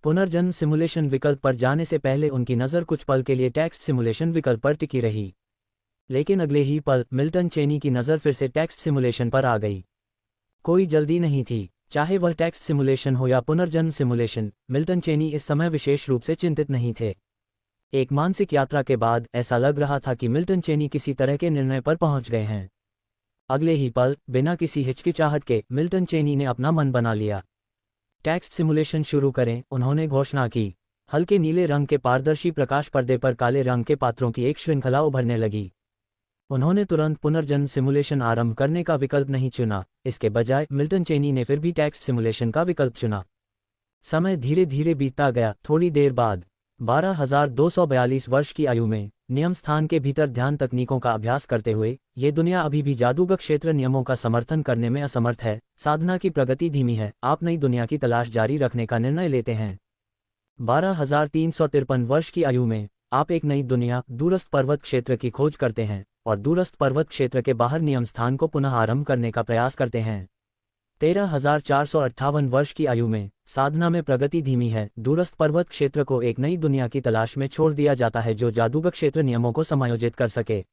[SPEAKER 1] पुनर्जन्म सिमुलेशन विकल्प पर जाने से पहले उनकी नज़र कुछ पल के लिए टेक्स्ट सिमुलेशन विकल्प पर टिकी रही, लेकिन अगले ही पल मिल्टन चेनी की नज़र फिर से टेक्स्ट सिमुलेशन पर आ गई। कोई जल्दी नहीं थी, चाहे वह टेक्स्ट सिमुलेशन हो या पुनर्जन्म सिमुलेशन। मिल्टन चेनी इस समय विशेष रूप से चिंतित नहीं थे। एक मानसिक यात्रा के बाद ऐसा लग रहा था कि मिल्टन चेनी किसी तरह के निर्णय पर पहुंच गए हैं। अगले ही पल बिना किसी हिचकिचाहट के मिल्टन चेनी ने अपना मन बना लिया। टेक्स्ट सिमुलेशन शुरू करें, उन्होंने घोषणा की। हल्के नीले रंग के पारदर्शी प्रकाश पर्दे पर काले रंग के पात्रों की एक श्रृंखला उभरने लगी। उन्होंने तुरंत पुनर्जन्म सिमुलेशन आरंभ करने का विकल्प नहीं चुना, इसके बजाय मिल्टन चेनी ने फिर भी टेक्स्ट सिमुलेशन का विकल्प चुना। समय धीरे धीरे बीतता गया। थोड़ी देर बाद 12,242 वर्ष की आयु में नियम स्थान के भीतर ध्यान तकनीकों का अभ्यास करते हुए ये दुनिया अभी भी जादूगर क्षेत्र नियमों का समर्थन करने में असमर्थ है। साधना की प्रगति धीमी है। आप नई दुनिया की तलाश जारी रखने का निर्णय लेते हैं। 12,353 वर्ष की आयु में आप एक नई दुनिया, दूरस्थ पर्वत क्षेत्र की खोज करते हैं और दूरस्थ पर्वत क्षेत्र के बाहर नियम स्थान को पुनः आरंभ करने का प्रयास करते हैं। 13,458 वर्ष की आयु में साधना में प्रगति धीमी है। दूरस्थ पर्वत क्षेत्र को एक नई दुनिया की तलाश में छोड़ दिया जाता है जो जादूगर क्षेत्र नियमों को समायोजित कर सके।